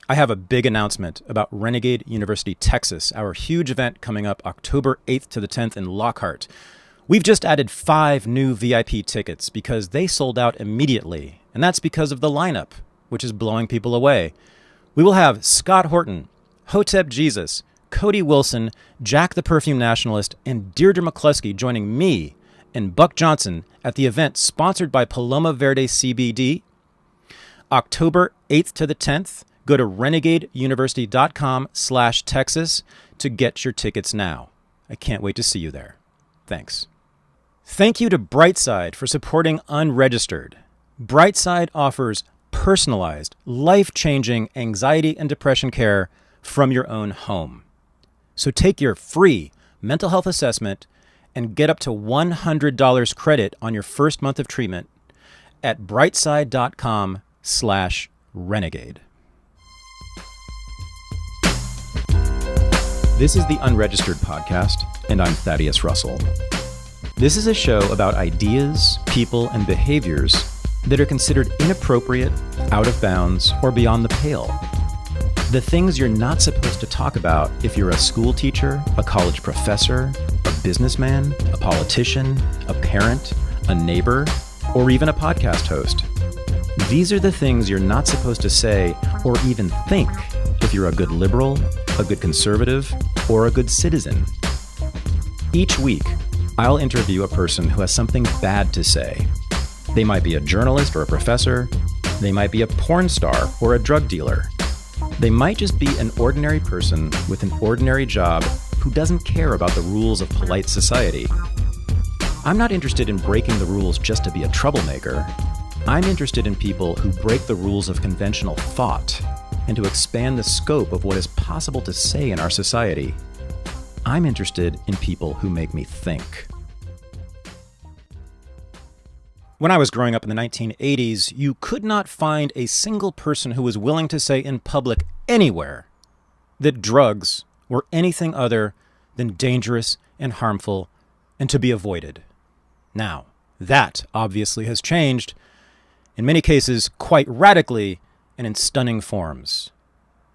I have a big announcement about Renegade University, Texas, our huge event coming up October 8th to the 10th in Lockhart. We've just added 5 new VIP tickets because they sold out immediately, and that's because of the lineup, which is blowing people away. We will have Scott Horton, Hotep Jesus, Cody Wilson, Jack the Perfume Nationalist, and Deirdre McCluskey joining me and Buck Johnson at the event sponsored by Paloma Verde CBD, October 8th to the 10th. Go to renegadeuniversity.com/Texas to get your tickets now. I can't wait to see you there. Thanks. Thank you to Brightside for supporting Unregistered. Brightside offers personalized, life-changing anxiety and depression care from your own home. So take your free mental health assessment and get up to $100 credit on your first month of treatment at brightside.com/renegade. This is the Unregistered podcast, and I'm Thaddeus Russell. This is a show about ideas, people, and behaviors that are considered inappropriate, out of bounds, or beyond the pale. The things you're not supposed to talk about if you're a school teacher, a college professor, a businessman, a politician, a parent, a neighbor, or even a podcast host. These are the things you're not supposed to say or even think if you're a good liberal, a good conservative, or a good citizen. Each week, I'll interview a person who has something bad to say. They might be a journalist or a professor. They might be a porn star or a drug dealer. They might just be an ordinary person with an ordinary job who doesn't care about the rules of polite society. I'm not interested in breaking the rules just to be a troublemaker. I'm interested in people who break the rules of conventional thought and to expand the scope of what is possible to say in our society. I'm interested in people who make me think. When I was growing up in the 1980s, you could not find a single person who was willing to say in public anywhere that drugs were anything other than dangerous and harmful and to be avoided. Now, that obviously has changed, in many cases quite radically and in stunning forms.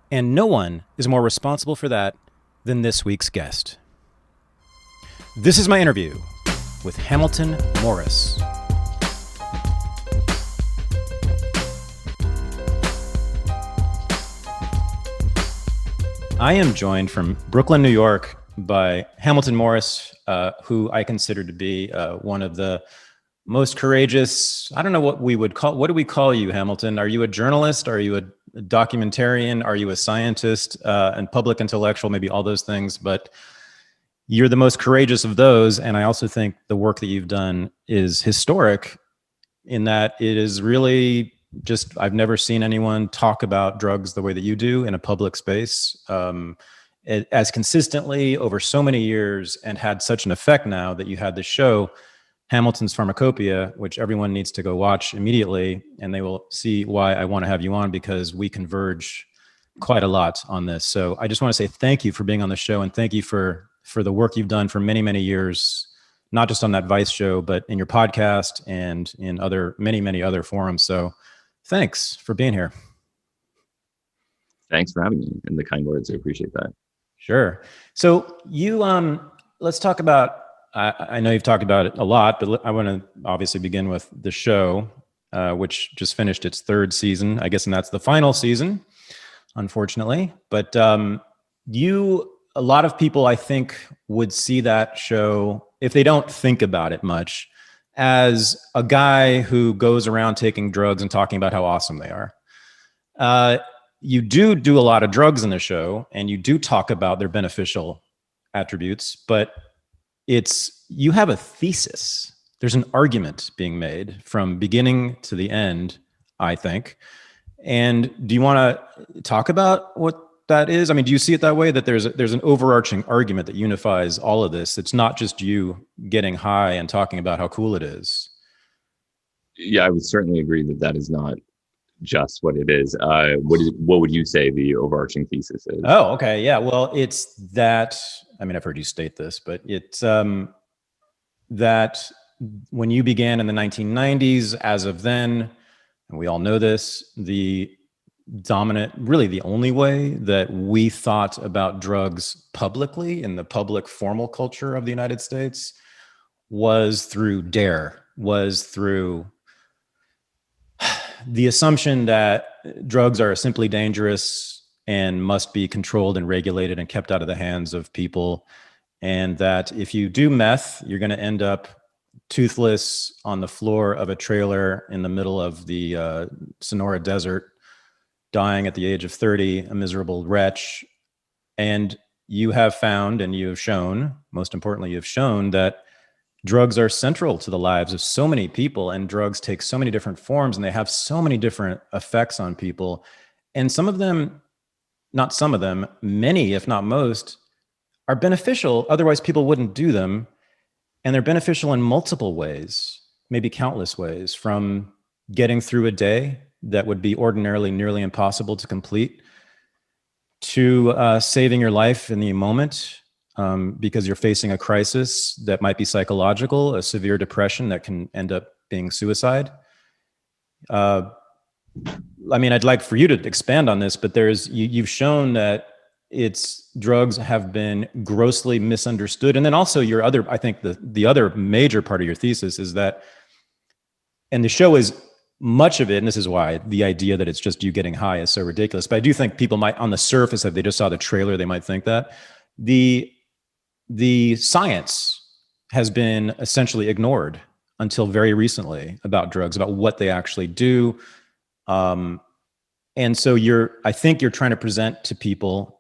And no one is more responsible for that than this week's guest. This is my interview with Hamilton Morris. I am joined from Brooklyn, New York by Hamilton Morris, who I consider to be one of the most courageous. I don't know what do we call you, Hamilton? Are you a journalist? Are you a documentarian? Are you a scientist and public intellectual? Maybe all those things, but you're the most courageous of those. And I also think the work that you've done is historic in that it is really just, I've never seen anyone talk about drugs the way that you do in a public space as consistently over so many years, and had such an effect now that you had this show, Hamilton's Pharmacopeia, which everyone needs to go watch immediately, and they will see why I want to have you on, because we converge quite a lot on this. So I just want to say thank you for being on the show, and thank you for the work you've done for many, many years, not just on that Vice show, but in your podcast and in many other forums. So thanks for being here. Thanks for having me and the kind words. I appreciate that. Sure. So you, let's talk about, I know you've talked about it a lot, but I want to obviously begin with the show, which just finished its 3rd season, I guess, and that's the final season, unfortunately. But a lot of people, I think, would see that show, if they don't think about it much, as a guy who goes around taking drugs and talking about how awesome they are. You do a lot of drugs in the show, and you do talk about their beneficial attributes, but you have a thesis. There's an argument being made from beginning to the end, I think. And do you want to talk about what that is? I mean, do you see it that way, that there's an overarching argument that unifies all of this? It's not just you getting high and talking about how cool it is. Yeah, I would certainly agree that is not just what it is. What would you say the overarching thesis is? Oh, okay. Yeah. Well, it's that, I mean, I've heard you state this, but it's that when you began in the 1990s, as of then, and we all know this, the dominant, really the only way that we thought about drugs publicly in the public formal culture of the United States was through DARE, was through the assumption that drugs are simply dangerous and must be controlled and regulated and kept out of the hands of people. And that if you do meth, you're going to end up toothless on the floor of a trailer in the middle of the Sonora desert, dying at the age of 30, a miserable wretch. And you have found, and you have shown, most importantly, you've shown that drugs are central to the lives of so many people, and drugs take so many different forms, and they have so many different effects on people. And some of them, not some of them, many, if not most, are beneficial. Otherwise, people wouldn't do them. And they're beneficial in multiple ways, maybe countless ways, from getting through a day that would be ordinarily nearly impossible to complete, to saving your life in the moment because you're facing a crisis that might be psychological, a severe depression that can end up being suicide. I mean, I'd like for you to expand on this, but you've shown that drugs have been grossly misunderstood. And then also I think the other major part of your thesis is that, and the show is much of it, and this is why the idea that it's just you getting high is so ridiculous. But I do think people might, on the surface, if they just saw the trailer, they might think that the science has been essentially ignored until very recently about drugs, about what they actually do. And so I think you're trying to present to people,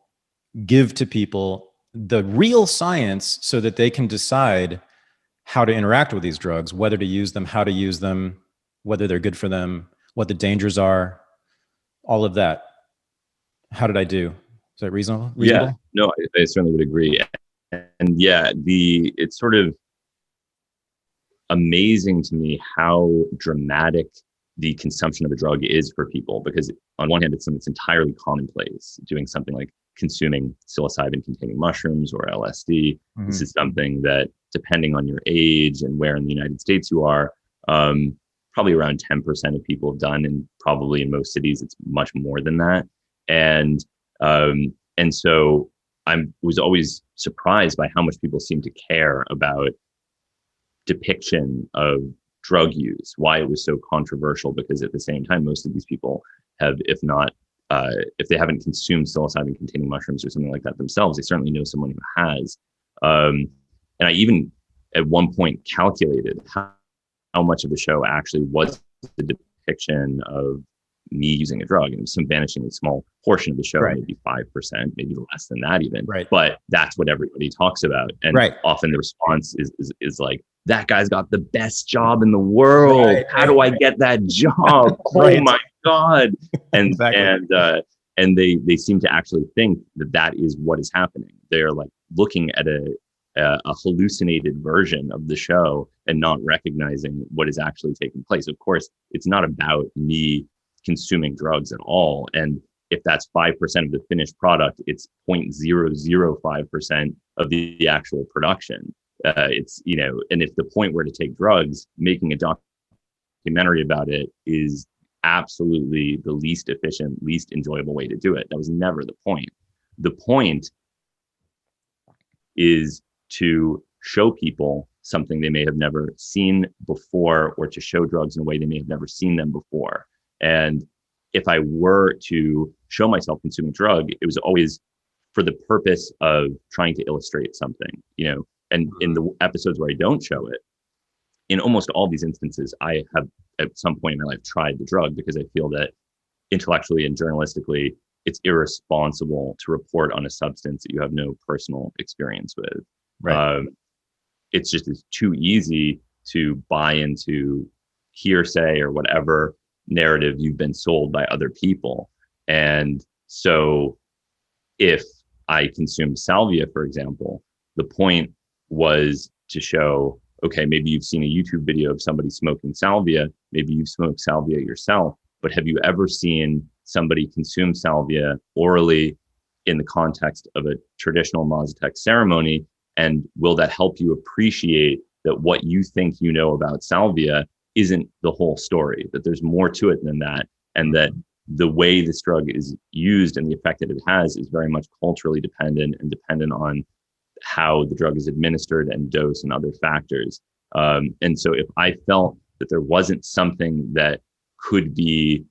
give to people the real science so that they can decide how to interact with these drugs, whether to use them, how to use them, whether they're good for them, what the dangers are, all of that. How did I do? Is that reasonable? Yeah, no, I certainly would agree. And yeah, it's sort of amazing to me how dramatic the consumption of a drug is for people, because on one hand, it's something that's entirely commonplace, doing something like consuming psilocybin containing mushrooms or LSD. Mm-hmm. This is something that, depending on your age and where in the United States you are, probably around 10% of people have done, and probably in most cities it's much more than that. And so I was always surprised by how much people seem to care about depiction of drug use, why it was so controversial, because at the same time, most of these people have, if they haven't consumed psilocybin containing mushrooms or something like that themselves, they certainly know someone who has. And I even at one point calculated how much of the show actually was the depiction of me using a drug, and it was some vanishingly small portion of the show, right. Maybe 5%, maybe less than that even. Right. But that's what everybody talks about, and right. Often the response is like, "That guy's got the best job in the world. Right. How do I get that job? Right. Oh my god!" And exactly. And they seem to actually think that is what is happening. They're like looking at a hallucinated version of the show and not recognizing what is actually taking place. Of course, it's not about me consuming drugs at all. And if that's 5% of the finished product, it's 0.005% of the actual production. It's, and if the point were to take drugs, making a documentary about it is absolutely the least efficient, least enjoyable way to do it. That was never the point. The point is to show people something they may have never seen before, or to show drugs in a way they may have never seen them before. And if I were to show myself consuming drug, it was always for the purpose of trying to illustrate something, and in the episodes where I don't show it, in almost all these instances, I have at some point in my life tried the drug, because I feel that intellectually and journalistically, it's irresponsible to report on a substance that you have no personal experience with. Right. It's too easy to buy into hearsay or whatever narrative you've been sold by other people. And so if I consumed salvia, for example, the point was to show, okay, maybe you've seen a YouTube video of somebody smoking salvia, maybe you've smoked salvia yourself, but have you ever seen somebody consume salvia orally in the context of a traditional Mazatec ceremony? And will that help you appreciate that what you think you know about salvia isn't the whole story, that there's more to it than that, and that the way this drug is used and the effect that it has is very much culturally dependent and dependent on how the drug is administered and dose and other factors. And so if I felt that there wasn't something that could be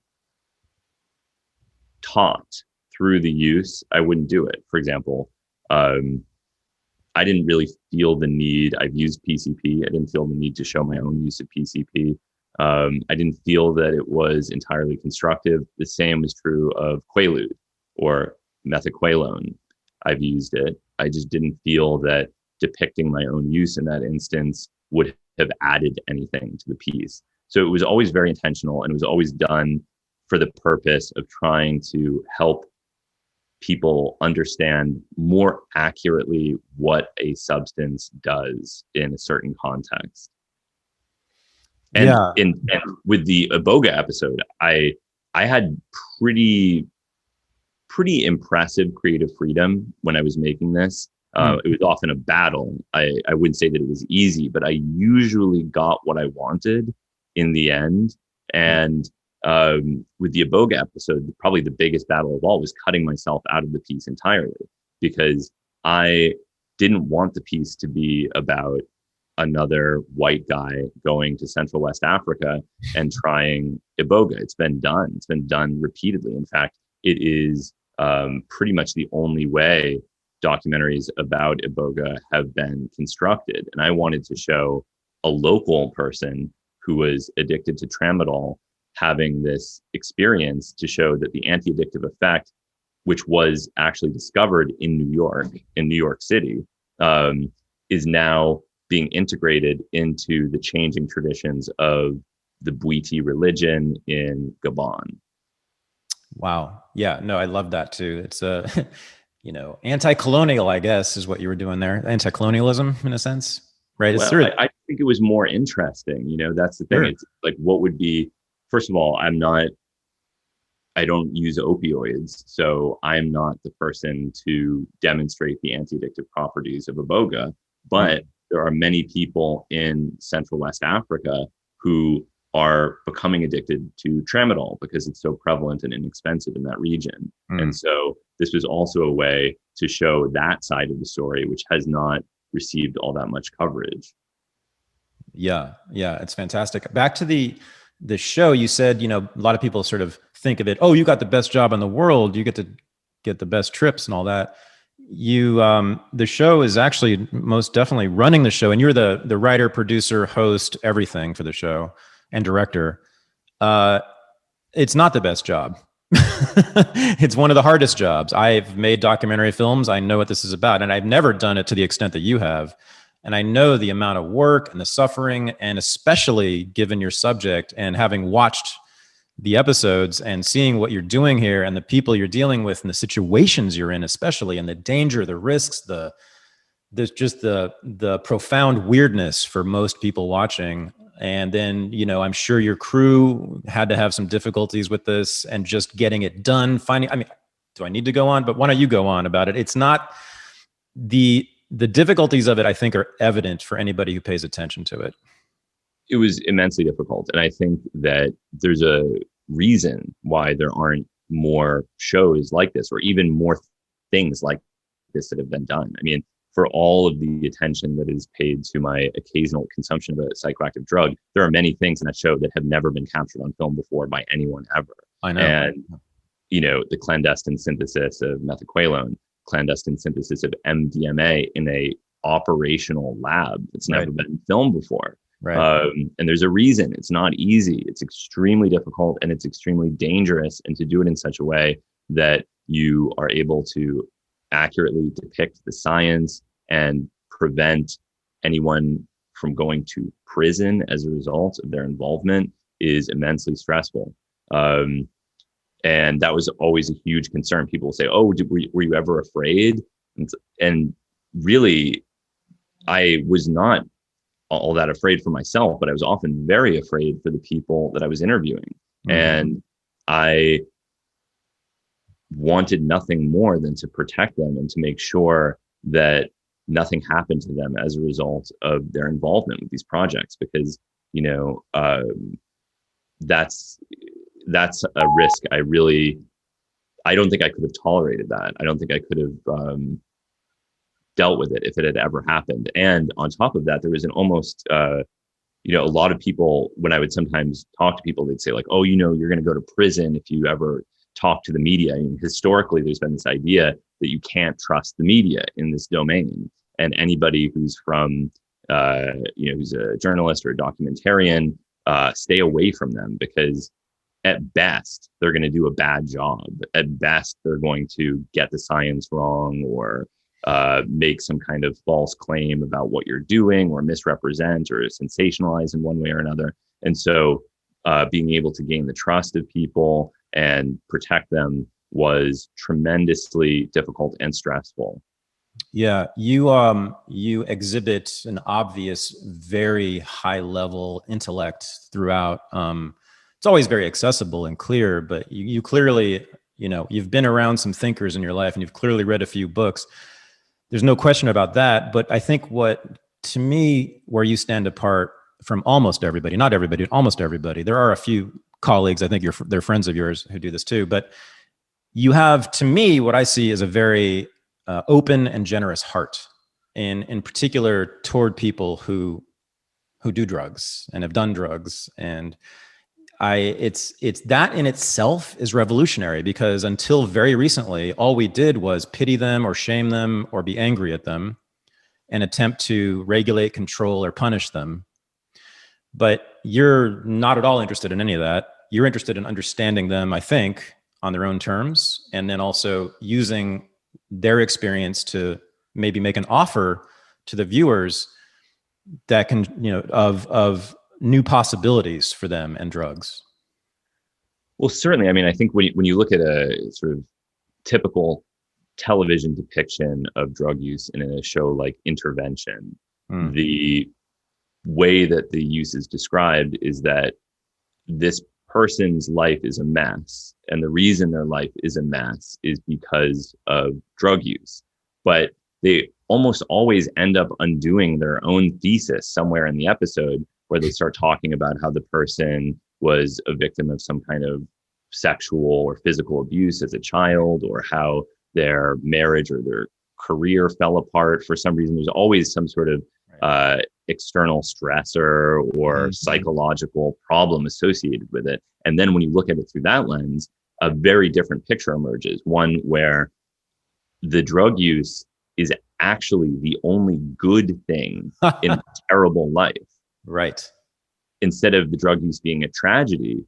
taught through the use, I wouldn't do it. For example, I didn't really feel the need. I've used PCP. I didn't feel the need to show my own use of PCP. I didn't feel that it was entirely constructive. The same is true of Quaalude or methaqualone. I've used it. I just didn't feel that depicting my own use in that instance would have added anything to the piece. So it was always very intentional, and it was always done for the purpose of trying to help people understand more accurately what a substance does in a certain context. And, and with the Iboga episode, I had pretty impressive creative freedom when I was making this. It was often a battle. I wouldn't say that it was easy, but I usually got what I wanted in the end. And with the Iboga episode, probably the biggest battle of all was cutting myself out of the piece entirely, because I didn't want the piece to be about another white guy going to Central West Africa and trying Iboga. It's been done. It's been done repeatedly. In fact, it is pretty much the only way documentaries about Iboga have been constructed. And I wanted to show a local person who was addicted to tramadol having this experience, to show that the anti-addictive effect, which was actually discovered in New York City, is now being integrated into the changing traditions of the Bwiti religion in Gabon. Wow. Yeah, no, I love that too. It's anti-colonial, I guess, is what you were doing there. Anti-colonialism in a sense, right? Well, I think it was more interesting. That's the thing. Sure. It's like, what would be, first of all, I don't use opioids, so I'm not the person to demonstrate the anti-addictive properties of Iboga, but there are many people in Central West Africa who are becoming addicted to tramadol because it's so prevalent and inexpensive in that region. And so this was also a way to show that side of the story, which has not received all that much coverage. Yeah, it's fantastic. Back to the show, you said, a lot of people sort of think of it, oh, you got the best job in the world, you get to get the best trips and all that. The show is actually most definitely running the show, and you're the writer, producer, host, everything for the show, and director. It's not the best job. It's one of the hardest jobs. I've made documentary films. I know what this is about, and I've never done it to the extent that you have. And I know the amount of work and the suffering, and especially given your subject and having watched the episodes and seeing what you're doing here and the people you're dealing with and the situations you're in, especially, and the danger, the risks, there's just the profound weirdness for most people watching. And then, I'm sure your crew had to have some difficulties with this and just getting it done. Do I need to go on? But why don't you go on about it? It's not the difficulties of it, I think, are evident for anybody who pays attention to it. It was immensely difficult. And I think that there's a reason why there aren't more shows like this, or even more things like this that have been done. I mean, for all of the attention that is paid to my occasional consumption of a psychoactive drug, there are many things in that show that have never been captured on film before by anyone ever. I know. And, the clandestine synthesis of methaqualone, clandestine synthesis of MDMA in a operational lab that's never been filmed before. Right. And there's a reason. It's not easy. It's extremely difficult, and it's extremely dangerous. And to do it in such a way that you are able to accurately depict the science and prevent anyone from going to prison as a result of their involvement is immensely stressful. And that was always a huge concern. People will say, oh, were you ever afraid? And really, I was not all that afraid for myself, but I was often very afraid for the people that I was interviewing. And I wanted nothing more than to protect them and to make sure that nothing happened to them as a result of their involvement with these projects, because, that's a risk I don't think I could have tolerated that. I don't think I could have dealt with it if it had ever happened. And on top of that, there was an almost, a lot of people, when I would sometimes talk to people, they'd say like, oh, you're going to go to prison if you ever talk to the media. I mean, historically, there's been this idea that you can't trust the media in this domain. And anybody who's from, who's a journalist or a documentarian, stay away from them, because at best, they're going to do a bad job. At best, they're going to get the science wrong, or make some kind of false claim about what you're doing, or misrepresent or sensationalize in one way or another. And so being able to gain the trust of people and protect them was tremendously difficult and stressful. Yeah, you exhibit an obvious, very high level intellect throughout. It's always very accessible and clear, but you clearly, you've been around some thinkers in your life, and you've clearly read a few books. There's no question about that. But I think to me, where you stand apart from almost everybody, not everybody, almost everybody, there are a few colleagues, I think they're friends of yours who do this too, but you have, to me, what I see is a very open and generous heart, in particular toward people who do drugs and have done drugs. And it's that in itself is revolutionary, because until very recently, all we did was pity them or shame them or be angry at them and attempt to regulate, control, or punish them. But you're not at all interested in any of that. You're interested in understanding them, I think, on their own terms, and then also using their experience to maybe make an offer to the viewers that can, of new possibilities for them and drugs. Well, certainly. I mean, I think when you look at a sort of typical television depiction of drug use in a show like Intervention, the way that the use is described is that this person's life is a mess, and the reason their life is a mess is because of drug use. But they almost always end up undoing their own thesis somewhere in the episode, where they start talking about how the person was a victim of some kind of sexual or physical abuse as a child, or how their marriage or their career fell apart for some reason. There's always some sort of external stressor or psychological problem associated with it. And then when you look at it through that lens, a very different picture emerges, one where the drug use is actually the only good thing in a terrible life. Right. Instead of the drug use being a tragedy,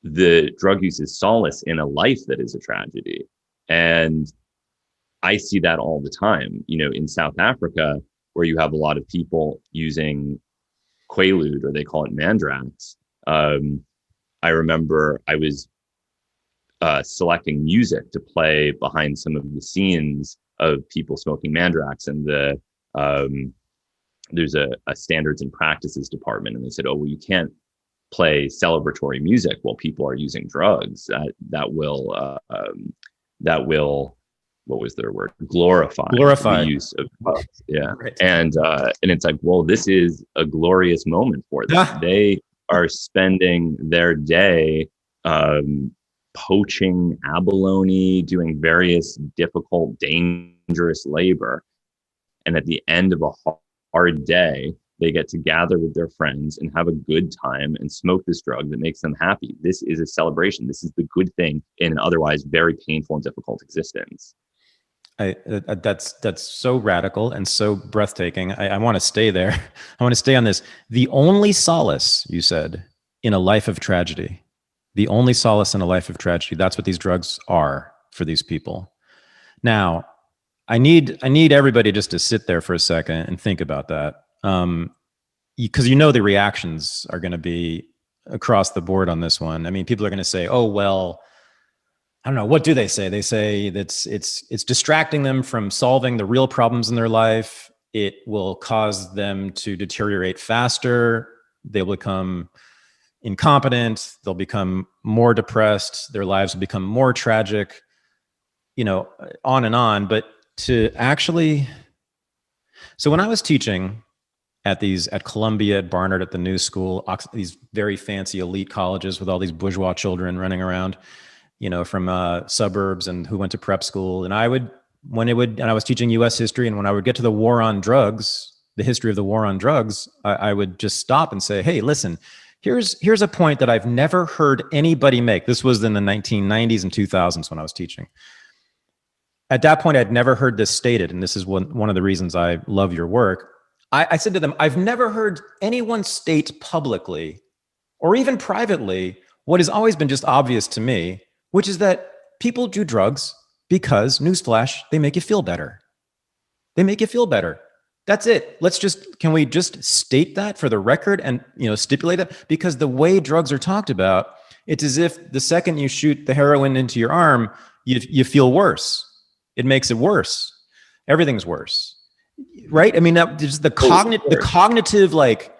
the drug use is solace in a life that is a tragedy. And I see that all the time, in South Africa, where you have a lot of people using Quaalude, or they call it Mandrax. I remember I was selecting music to play behind some of the scenes of people smoking Mandrax, and there's a standards and practices department, and they said, oh, well, you can't play celebratory music while people are using drugs. That will what was their word? Glorify the use of drugs. Yeah. Right. And it's like, well, this is a glorious moment for them. They are spending their day poaching abalone, doing various difficult, dangerous labor. And at the end of a hard day, they get to gather with their friends and have a good time and smoke this drug that makes them happy. This is a celebration. This is the good thing in an otherwise very painful and difficult existence. That's so radical and so breathtaking. I want to stay there. I want to stay on this. The only solace, you said, in a life of tragedy, the only solace in a life of tragedy, that's what these drugs are for these people. Now, I need everybody just to sit there for a second and think about that. Because the reactions are going to be across the board on this one. I mean, people are going to say, oh, well, I don't know. What do they say? They say that it's distracting them from solving the real problems in their life. It will cause them to deteriorate faster. They'll become incompetent. They'll become more depressed. Their lives will become more tragic, on and on. But so when I was teaching, at Columbia, at Barnard, at the New School, these very fancy elite colleges with all these bourgeois children running around, from suburbs and who went to prep school. And I was teaching U.S. history, and when I would get to the war on drugs, the history of the war on drugs, I would just stop and say, hey, listen, here's a point that I've never heard anybody make. This was in the 1990s and 2000s when I was teaching. At that point, I'd never heard this stated, and this is one of the reasons I love your work. I said to them, I've never heard anyone state publicly or even privately what has always been just obvious to me, which is that people do drugs because, newsflash, they make you feel better. They make you feel better. That's it. Can we just state that for the record and, stipulate that? Because the way drugs are talked about, it's as if the second you shoot the heroin into your arm, you feel worse. It makes it worse. Everything's worse. Right? I mean, that just the cognitive, like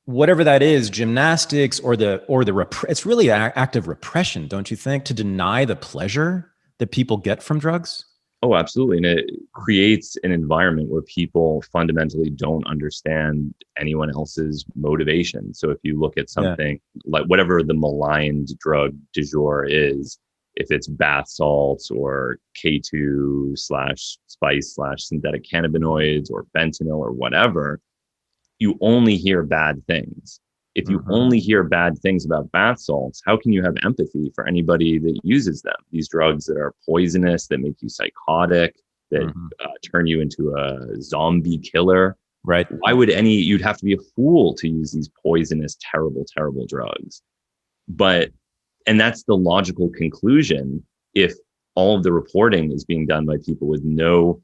whatever that is, gymnastics or it's really an act of repression, don't you think, to deny the pleasure that people get from drugs? Oh, absolutely. And it creates an environment where people fundamentally don't understand anyone else's motivation. So if you look at something like whatever the maligned drug du jour is, if it's bath salts or K2/spice/synthetic cannabinoids or fentanyl or whatever, you only hear bad things. If you only hear bad things about bath salts, how can you have empathy for anybody that uses them? These drugs that are poisonous, that make you psychotic, that turn you into a zombie killer. Right. Why would you'd have to be a fool to use these poisonous, terrible, terrible drugs. And that's the logical conclusion if all of the reporting is being done by people with no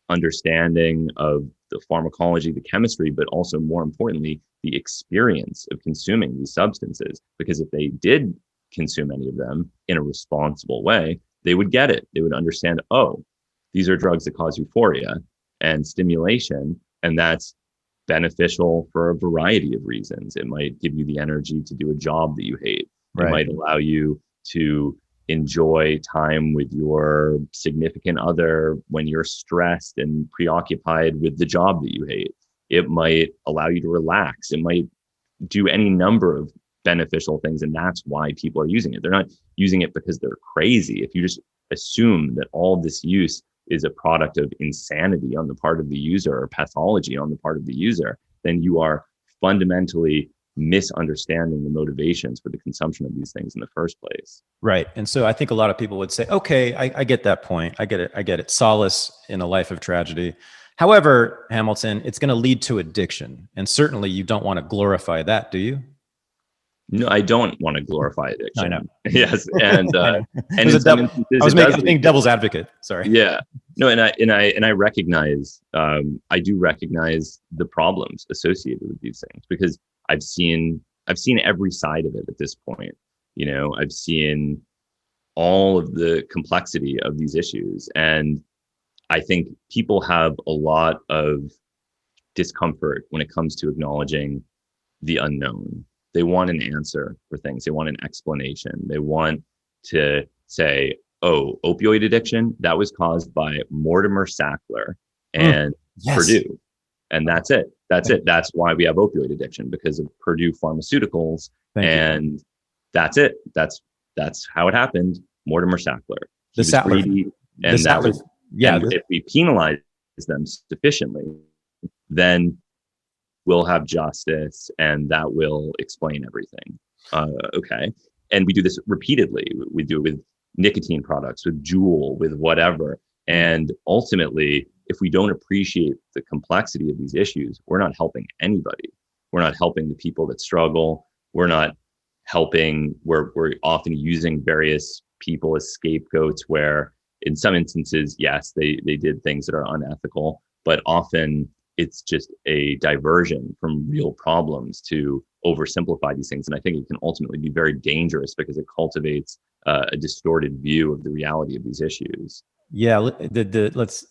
understanding of the pharmacology, the chemistry, but also more importantly, the experience of consuming these substances. Because if they did consume any of them in a responsible way, they would get it. They would understand, oh, these are drugs that cause euphoria and stimulation, and that's beneficial for a variety of reasons. It might give you the energy to do a job that you hate. Right. It might allow you to enjoy time with your significant other when you're stressed and preoccupied with the job that you hate. It might allow you to relax. It might do any number of beneficial things. And that's why people are using it. They're not using it because they're crazy. If you just assume that all of this use is a product of insanity on the part of the user or pathology on the part of the user, then you are fundamentally misunderstanding the motivations for the consumption of these things in the first place. Right. And so I think a lot of people would say, okay, I get that point. I get it. Solace in a life of tragedy. However, Hamilton, it's going to lead to addiction. And certainly you don't want to glorify that, do you? No, I don't want to glorify addiction. I know. Yes. And I was being devil's advocate. Sorry. Yeah. No, and I recognize, I do recognize the problems associated with these things, because I've seen every side of it at this point. I've seen all of the complexity of these issues. And I think people have a lot of discomfort when it comes to acknowledging the unknown. They want an answer for things. They want an explanation. They want to say, oh, opioid addiction, that was caused by Mortimer Sackler and Purdue. And that's it. That's why we have opioid addiction, because of Purdue Pharmaceuticals. Thank you. That's it. That's how it happened. Mortimer Sackler. He was greedy, and if we penalize them sufficiently, then we'll have justice, and that will explain everything. Okay. And we do this repeatedly. We do it with nicotine products, with Juul, with whatever. And ultimately, if we don't appreciate the complexity of these issues, we're not helping anybody. We're not helping the people that struggle. We're not helping. We're often using various people as scapegoats, where in some instances, yes, they did things that are unethical, but often it's just a diversion from real problems to oversimplify these things. And I think it can ultimately be very dangerous, because it cultivates a distorted view of the reality of these issues. Yeah, let's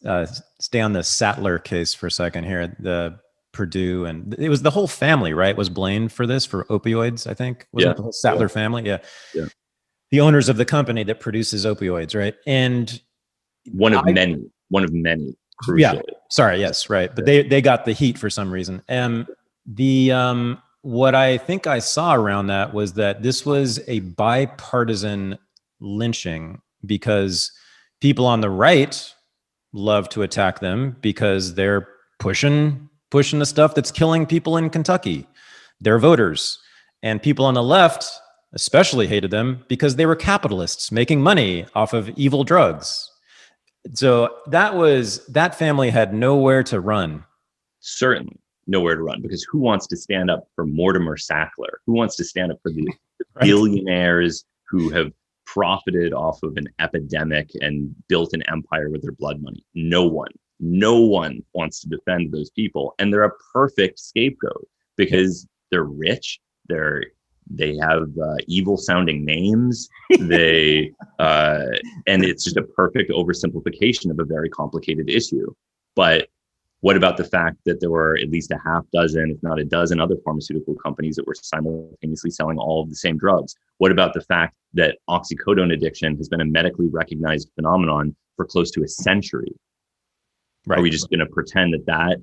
stay on the Sattler case for a second here. The Purdue, and it was the whole family, right, was blamed for this, for opioids, I think. Was it the whole Sattler family? Yeah. The owners of the company that produces opioids, right? And one of many, crucially. Yeah. Sorry. Yes. Right. But they got the heat for some reason. What I think I saw around that was that this was a bipartisan lynching because people on the right love to attack them because they're pushing the stuff that's killing people in Kentucky, their voters. And people on the left especially hated them because they were capitalists making money off of evil drugs. So that family had nowhere to run. Certainly nowhere to run, because who wants to stand up for Mortimer Sackler? Who wants to stand up for the Right. billionaires who have profited off of an epidemic and built an empire with their blood money? No one wants to defend those people. And they're a perfect scapegoat because they're rich. They have evil sounding names. And it's just a perfect oversimplification of a very complicated issue. But what about the fact that there were at least a half dozen, if not a dozen, other pharmaceutical companies that were simultaneously selling all of the same drugs? What about the fact that oxycodone addiction has been a medically recognized phenomenon for close to a century? Right. Are we just going to pretend that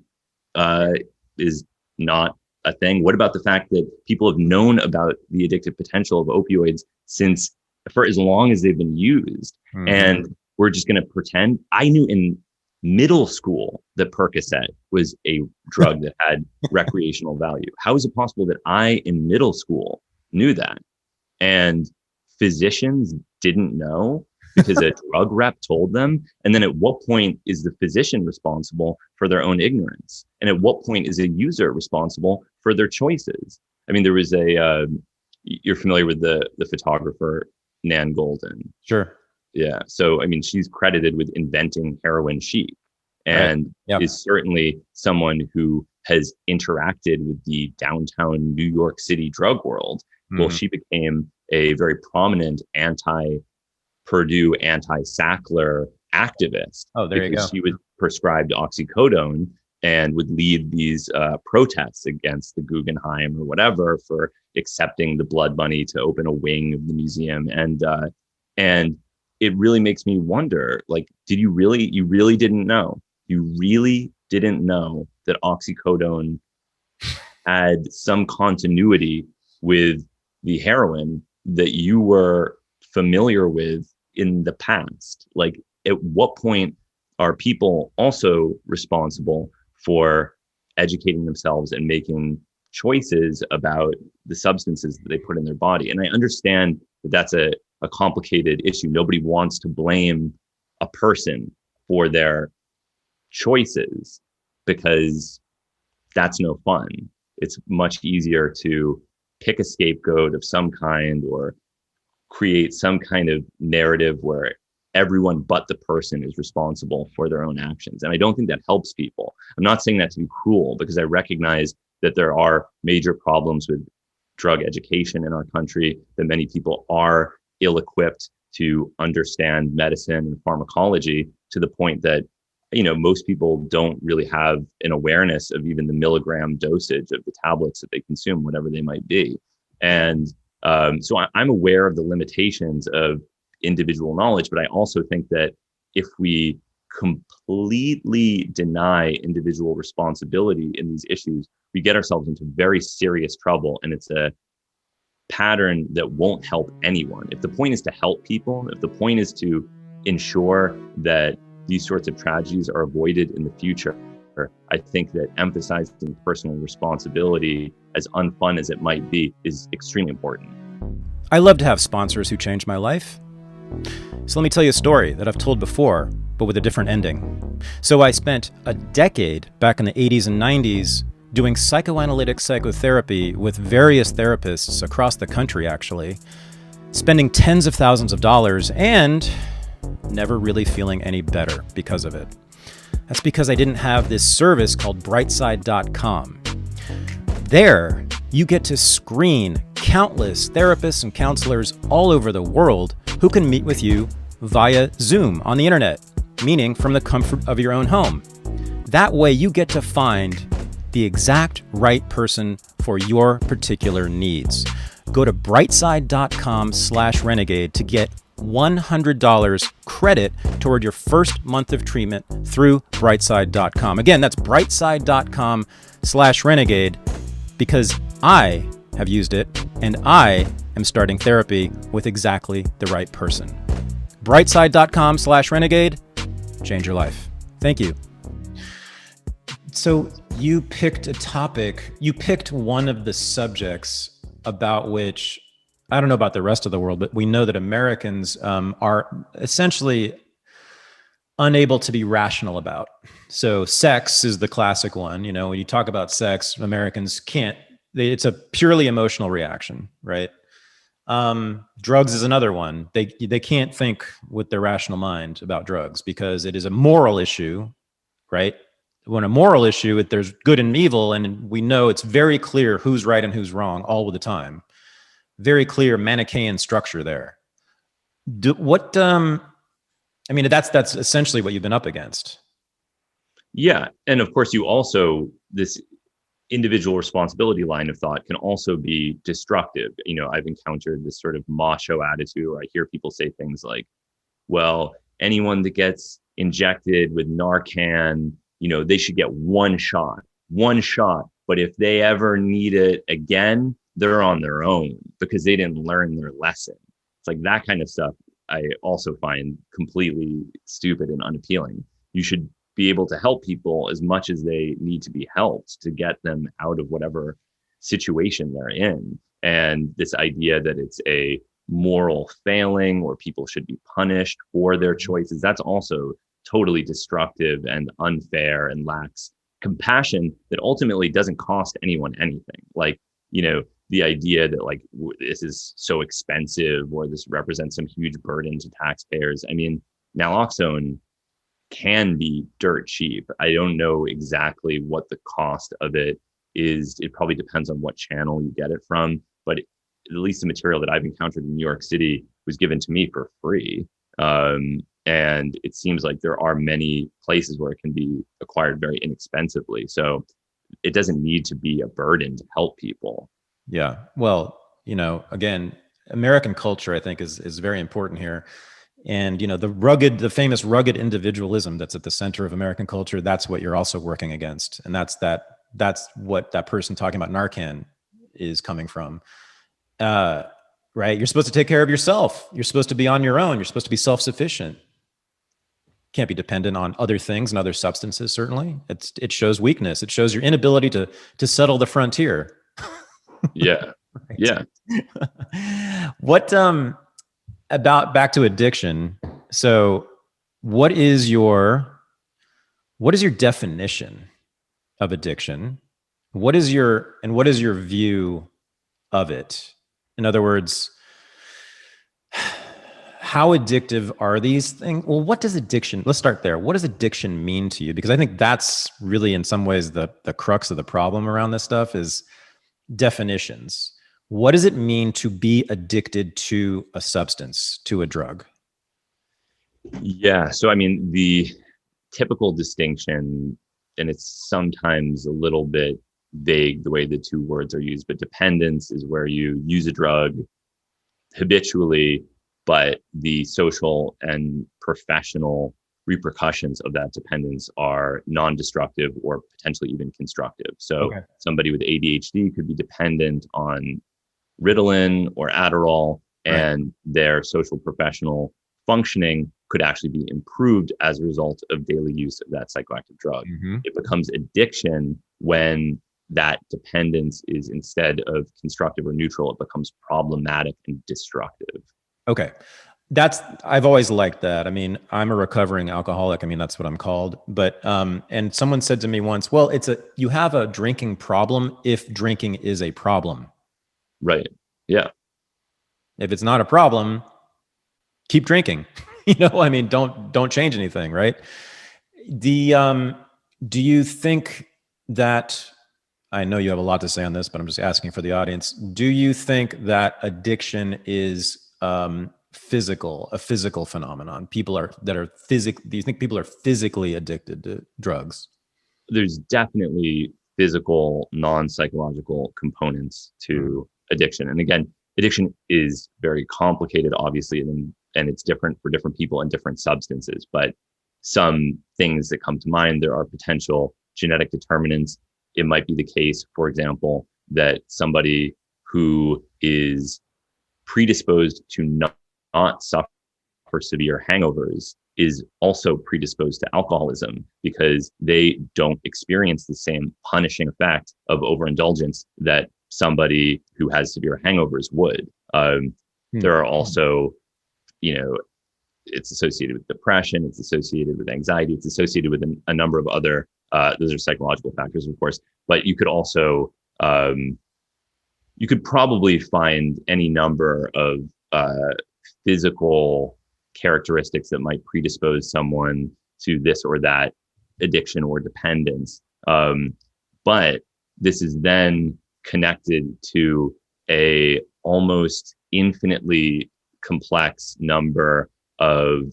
is not a thing? What about the fact that people have known about the addictive potential of opioids for as long as they've been used? Mm-hmm. And we're just going to pretend? I knew in middle school that Percocet was a drug that had recreational value. How is it possible that I in middle school knew that and physicians didn't know because a drug rep told them? And then at what point is the physician responsible for their own ignorance? And at what point is a user responsible for their choices? I mean, there was you're familiar with the photographer Nan Goldin. Sure. Yeah. So, I mean, she's credited with inventing heroin chic and is certainly someone who has interacted with the downtown New York City drug world. Mm-hmm. Well, she became a very prominent anti-Purdue, anti-Sackler activist. Oh, there you go. She was prescribed oxycodone and would lead these protests against the Guggenheim or whatever for accepting the blood money to open a wing of the museum. And it really makes me wonder, like, you really didn't know that oxycodone had some continuity with the heroin that you were familiar with in the past? Like, at what point are people also responsible for educating themselves and making choices about the substances that they put in their body? And I understand that that's a complicated issue. Nobody wants to blame a person for their choices because that's no fun. It's much easier to pick a scapegoat of some kind or create some kind of narrative where everyone but the person is responsible for their own actions. And I don't think that helps people. I'm not saying that to be cruel, because I recognize that there are major problems with drug education in our country, that many people are ill-equipped to understand medicine and pharmacology, to the point that, most people don't really have an awareness of even the milligram dosage of the tablets that they consume, whatever they might be. And so I'm aware of the limitations of individual knowledge, but I also think that if we completely deny individual responsibility in these issues, we get ourselves into very serious trouble. And it's a pattern that won't help anyone. If the point is to help people, if the point is to ensure that these sorts of tragedies are avoided in the future, I think that emphasizing personal responsibility, as unfun as it might be, is extremely important. I love to have sponsors who change my life. So let me tell you a story that I've told before, but with a different ending. So I spent a decade back in the 80s and 90s doing psychoanalytic psychotherapy with various therapists across the country, actually, spending tens of thousands of dollars and never really feeling any better because of it. That's because I didn't have this service called brightside.com. There, you get to screen countless therapists and counselors all over the world who can meet with you via Zoom on the internet, meaning from the comfort of your own home. That way, you get to find the exact right person for your particular needs. Go to brightside.com/renegade to get $100 credit toward your first month of treatment through brightside.com. Again, that's brightside.com/renegade. because I have used it and I am starting therapy with exactly the right person. Brightside.com/renegade. Change your life. Thank you. So you picked a topic, you picked one of the subjects about which, I don't know about the rest of the world, but we know that Americans are essentially unable to be rational about. So sex is the classic one. You know, when you talk about sex, Americans can't, it's a purely emotional reaction, right? Drugs is another one. They can't think with their rational mind about drugs because it is a moral issue, right? When a moral issue, there's good and evil, and we know it's very clear who's right and who's wrong all the time. Very clear Manichaean structure there. I mean, that's essentially what you've been up against. Yeah. And of course, this individual responsibility line of thought can also be destructive. You know, I've encountered this sort of macho attitude where I hear people say things like, well, anyone that gets injected with Narcan, you know, they should get one shot. But if they ever need it again, they're on their own because they didn't learn their lesson. It's like that kind of stuff I also find completely stupid and unappealing. You should be able to help people as much as they need to be helped to get them out of whatever situation they're in. And this idea that it's a moral failing or people should be punished for their choices, that's also totally destructive and unfair and lacks compassion that ultimately doesn't cost anyone anything. Like, you know, the idea that like this is so expensive or this represents some huge burden to taxpayers. I mean, naloxone can be dirt cheap. I don't know exactly what the cost of it is. It probably depends on what channel you get it from, but at least the material that I've encountered in New York City was given to me for free. And it seems like there are many places where it can be acquired very inexpensively. So it doesn't need to be a burden to help people. Yeah. Well, you know, again, American culture, I think, is very important here. And, you know, the famous rugged individualism that's at the center of American culture, that's what you're also working against. And that's what that person talking about Narcan is coming from. Right? You're supposed to take care of yourself. You're supposed to be on your own. You're supposed to be self-sufficient. Can't be dependent on other things and other substances, certainly. It shows weakness. It shows your inability to settle the frontier. Yeah. Right. Yeah. What about back to addiction? So what is your definition of addiction? What is your view of it? In other words, how addictive are these things? Well, what does addiction, let's start there. What does addiction mean to you? Because I think that's really in some ways the crux of the problem around this stuff is definitions. What does it mean to be addicted to a substance, to a drug? Yeah. So, I mean, the typical distinction, and it's sometimes a little bit vague the way the two words are used, but dependence is where you use a drug habitually, but the social and professional repercussions of that dependence are non-destructive or potentially even constructive. So somebody with ADHD could be dependent on Ritalin or Adderall, and their social professional functioning could actually be improved as a result of daily use of that psychoactive drug. Mm-hmm. It becomes addiction when that dependence is, instead of constructive or neutral, it becomes problematic and destructive. Okay. I've always liked that. I mean, I'm a recovering alcoholic. I mean, that's what I'm called. But, and someone said to me once, well, you have a drinking problem if drinking is a problem. Right. Yeah. If it's not a problem, keep drinking. I mean, don't change anything. Right. Do you think that, I know you have a lot to say on this, but I'm just asking for the audience. Do you think that addiction is, a physical phenomenon? Do you think people are physically addicted to drugs? There's definitely physical, non-psychological components to addiction. And again, addiction is very complicated, obviously, and it's different for different people and different substances. But some things that come to mind, there are potential genetic determinants. It might be the case, for example, that somebody who is predisposed to not suffer severe hangovers is also predisposed to alcoholism because they don't experience the same punishing effect of overindulgence that somebody who has severe hangovers would. There are also, it's associated with depression, it's associated with anxiety, it's associated with a number of other, those are psychological factors, of course, but you could also, you could probably find any number of physical characteristics that might predispose someone to this or that addiction or dependence. But this is then connected to a almost infinitely complex number of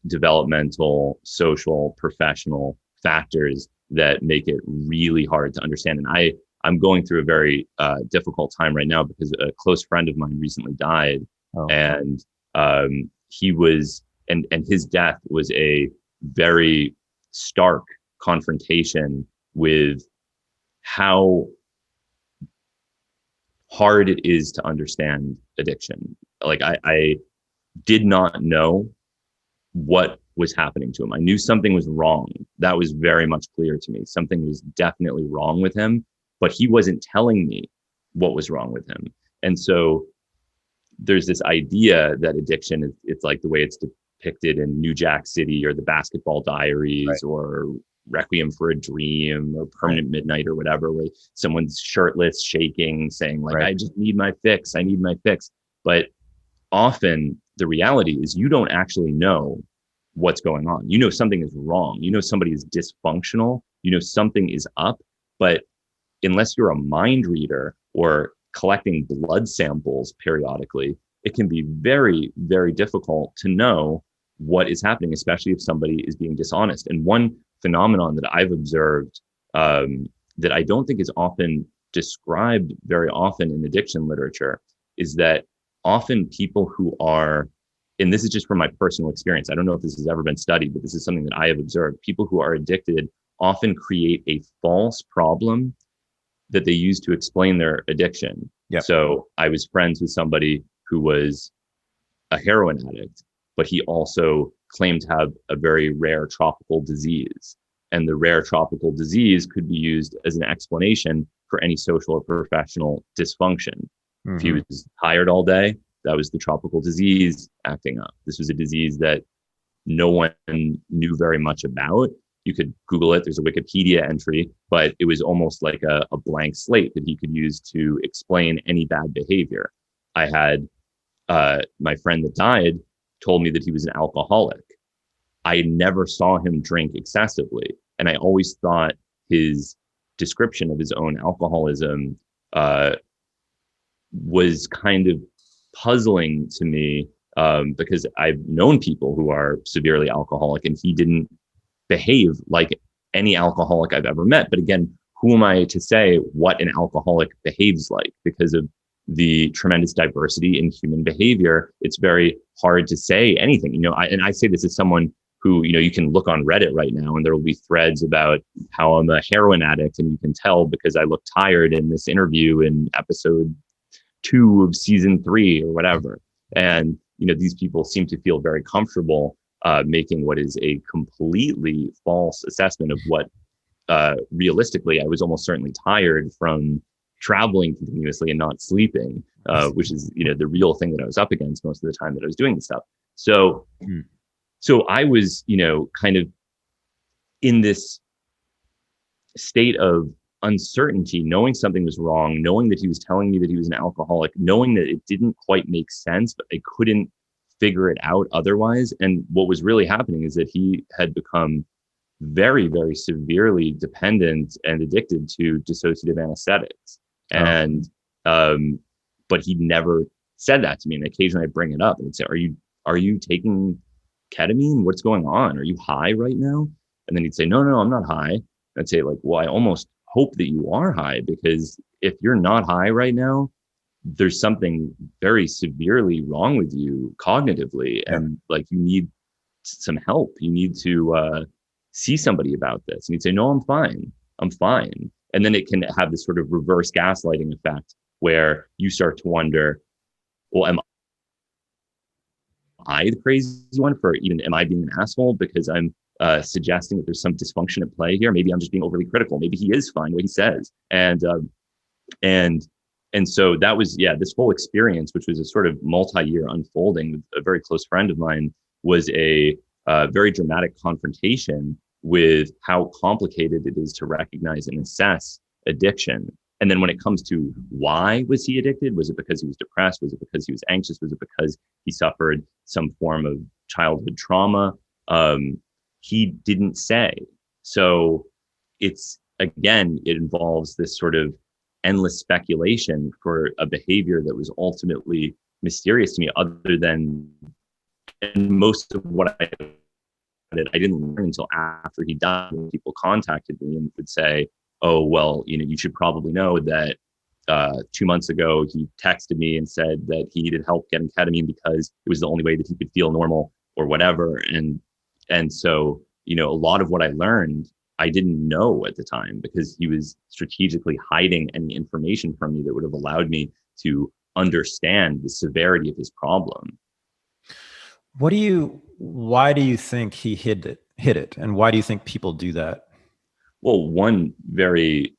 developmental, social, professional factors that make it really hard to understand. And I'm going through a very difficult time right now because a close friend of mine recently died. And he was, and his death was a very stark confrontation with how hard it is to understand addiction. Like I did not know what was happening to him. I knew something was wrong. That was very much clear to me. Something was definitely wrong with him, but he wasn't telling me what was wrong with him. And so there's this idea that addiction is, it's like the way it's depicted in New Jack City or the Basketball Diaries, right, or Requiem for a Dream or Permanent Midnight or whatever, where someone's shirtless, shaking, saying like, I just need my fix. I need my fix. But often the reality is you don't actually know what's going on. You know something is wrong. You know somebody is dysfunctional. You know something is up. But unless you're a mind reader or collecting blood samples periodically, it can be very, very difficult to know what is happening, especially if somebody is being dishonest. And one phenomenon that I've observed that I don't think is often described very often in addiction literature is that often people who are, and this is just from my personal experience, I don't know if this has ever been studied, but this is something that I have observed, people who are addicted often create a false problem that they use to explain their addiction. Yep. So I was friends with somebody who was a heroin addict, but he also claimed to have a very rare tropical disease. And the rare tropical disease could be used as an explanation for any social or professional dysfunction. Mm-hmm. If he was tired all day, that was the tropical disease acting up. This was a disease that no one knew very much about. You could Google it. There's a Wikipedia entry, but it was almost like a blank slate that he could use to explain any bad behavior. I had my friend that died told me that he was an alcoholic. I never saw him drink excessively. And I always thought his description of his own alcoholism was kind of puzzling to me because I've known people who are severely alcoholic and he didn't behave like any alcoholic I've ever met. But again, who am I to say what an alcoholic behaves like? Because of the tremendous diversity in human behavior, it's very hard to say anything. I say this as someone who, you can look on Reddit right now and there will be threads about how I'm a heroin addict, and you can tell because I look tired in this interview in episode 2 of season 3 or whatever. And, these people seem to feel very comfortable making what is a completely false assessment of what realistically I was almost certainly tired from traveling continuously and not sleeping, which is the real thing that I was up against most of the time that I was doing this stuff. So I was kind of in this state of uncertainty, knowing something was wrong, knowing that he was telling me that he was an alcoholic, knowing that it didn't quite make sense, but I couldn't figure it out otherwise. And what was really happening is that he had become very, very severely dependent and addicted to dissociative anesthetics. Oh. And but he never said that to me. And occasionally I'd bring it up and I'd say, are you taking ketamine? What's going on? Are you high right now? And then he'd say, no, I'm not high. And I'd say, like, well, I almost hope that you are high, because if you're not high right now, there's something very severely wrong with you cognitively. Yeah. And like, you need some help. You need to see somebody about this. And he'd say, no, I'm fine. And then it can have this sort of reverse gaslighting effect where you start to wonder, well, am I the crazy one for even, am I being an asshole because I'm suggesting that there's some dysfunction at play here? Maybe I'm just being overly critical. Maybe he is fine what he says. And so that was, this whole experience, which was a sort of multi-year unfolding with a very close friend of mine, was a very dramatic confrontation with how complicated it is to recognize and assess addiction. And then when it comes to why was he addicted? Was it because he was depressed? Was it because he was anxious? Was it because he suffered some form of childhood trauma? He didn't say. So it's, again, it involves this sort of endless speculation for a behavior that was ultimately mysterious to me, other than, and most of what I did, I didn't learn until after he died, when people contacted me and would say, oh, well, you should probably know that 2 months ago, he texted me and said that he needed help getting ketamine because it was the only way that he could feel normal or whatever. And so, a lot of what I learned, I didn't know at the time, because he was strategically hiding any information from me that would have allowed me to understand the severity of his problem. Why do you think he hid it? And why do you think people do that? Well, one very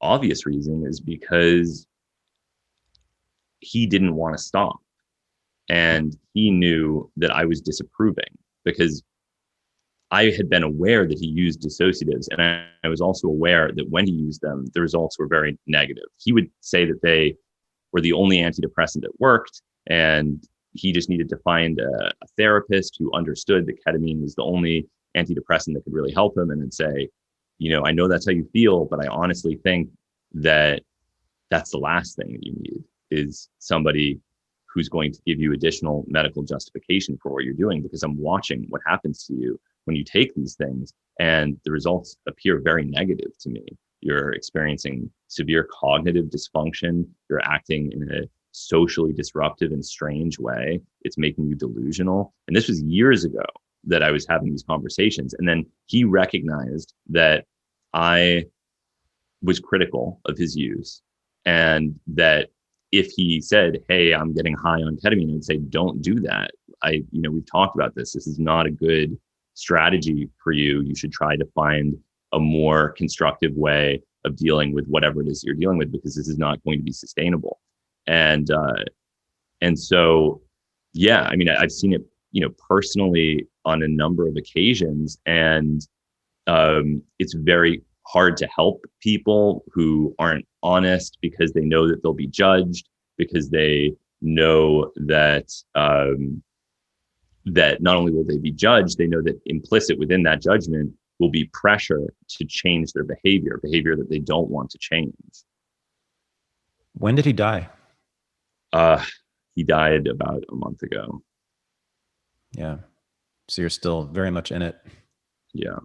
obvious reason is because he didn't want to stop. And he knew that I was disapproving, because I had been aware that he used dissociatives. And I was also aware that when he used them, the results were very negative. He would say that they were the only antidepressant that worked, and he just needed to find a therapist who understood that ketamine was the only antidepressant that could really help him, and then say, I know that's how you feel, but I honestly think that that's the last thing that you need, is somebody who's going to give you additional medical justification for what you're doing, because I'm watching what happens to you when you take these things, and the results appear very negative to me. You're experiencing severe cognitive dysfunction. You're acting in a socially disruptive and strange way. It's making you delusional. And this was years ago that I was having these conversations. And then he recognized that I was critical of his use, and that if he said, hey, I'm getting high on ketamine, I would say, don't do that. We've talked about this. This is not a good strategy for you. You should try to find a more constructive way of dealing with whatever it is you're dealing with, because this is not going to be sustainable. And so, I've seen it, personally on a number of occasions, and it's very hard to help people who aren't honest, because they know that they'll be judged, because they know that that not only will they be judged, they know that implicit within that judgment will be pressure to change their behavior that they don't want to change. When did he die? He died about a month ago. Yeah. So you're still very much in it. Yeah.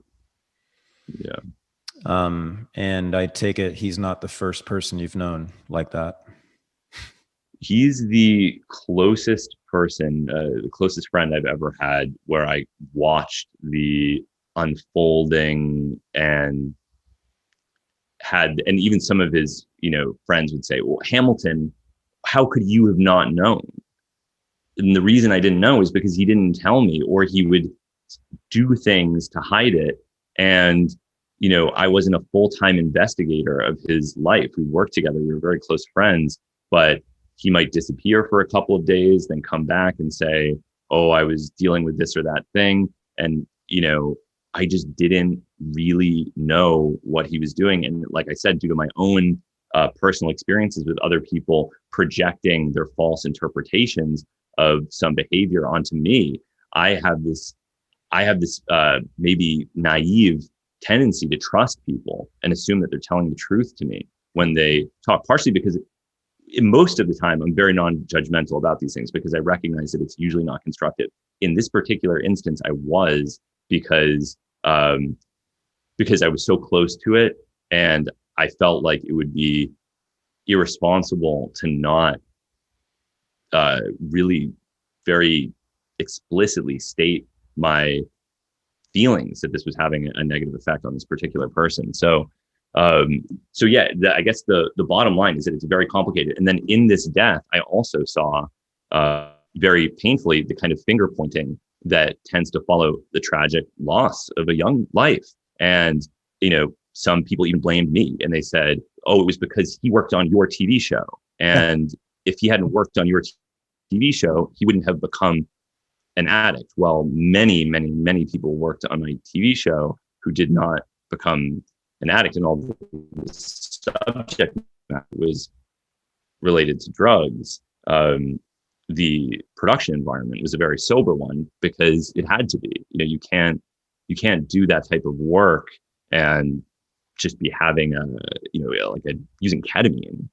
And I take it he's not the first person you've known like that. He's the closest person, the closest friend I've ever had, where I watched the unfolding and even some of his, friends would say, well, Hamilton, how could you have not known? And the reason I didn't know is because he didn't tell me, or he would do things to hide it. And, I wasn't a full-time investigator of his life. We worked together. We were very close friends, but he might disappear for a couple of days, then come back and say, oh, I was dealing with this or that thing. And, I just didn't really know what he was doing. And like I said, due to my own personal experiences with other people projecting their false interpretations of some behavior onto me, I have this maybe naive tendency to trust people and assume that they're telling the truth to me when they talk, partially because most of the time I'm very non-judgmental about these things, because I recognize that it's usually not constructive. In this particular instance, I was, because I was so close to it, and I felt like it would be irresponsible to not really very explicitly state my feelings that this was having a negative effect on this particular person. So So yeah, I guess the bottom line is that it's very complicated. And then in this death, I also saw very painfully the kind of finger pointing that tends to follow the tragic loss of a young life. And, some people even blamed me and they said, oh, it was because he worked on your TV show. And if he hadn't worked on your TV show, he wouldn't have become an addict. Well, many, many, many people worked on my TV show who did not become an addict, and all the subject matter was related to drugs. The production environment was a very sober one because it had to be. You can't do that type of work and just be having using ketamine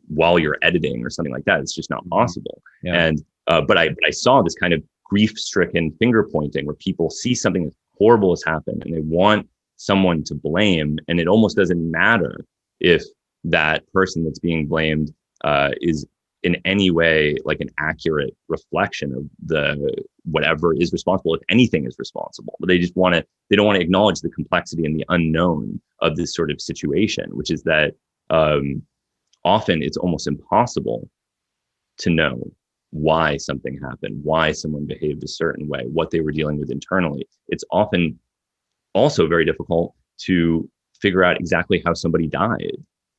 while you're editing or something like that. It's just not possible. Yeah. And but I saw this kind of grief-stricken finger pointing where people see something horrible has happened and they want someone to blame, and it almost doesn't matter if that person that's being blamed is in any way like an accurate reflection of the whatever is responsible, if anything is responsible. But they don't want to acknowledge the complexity and the unknown of this sort of situation, which is that often it's almost impossible to know why something happened, why someone behaved a certain way, what they were dealing with internally. It's often also very difficult to figure out exactly how somebody died.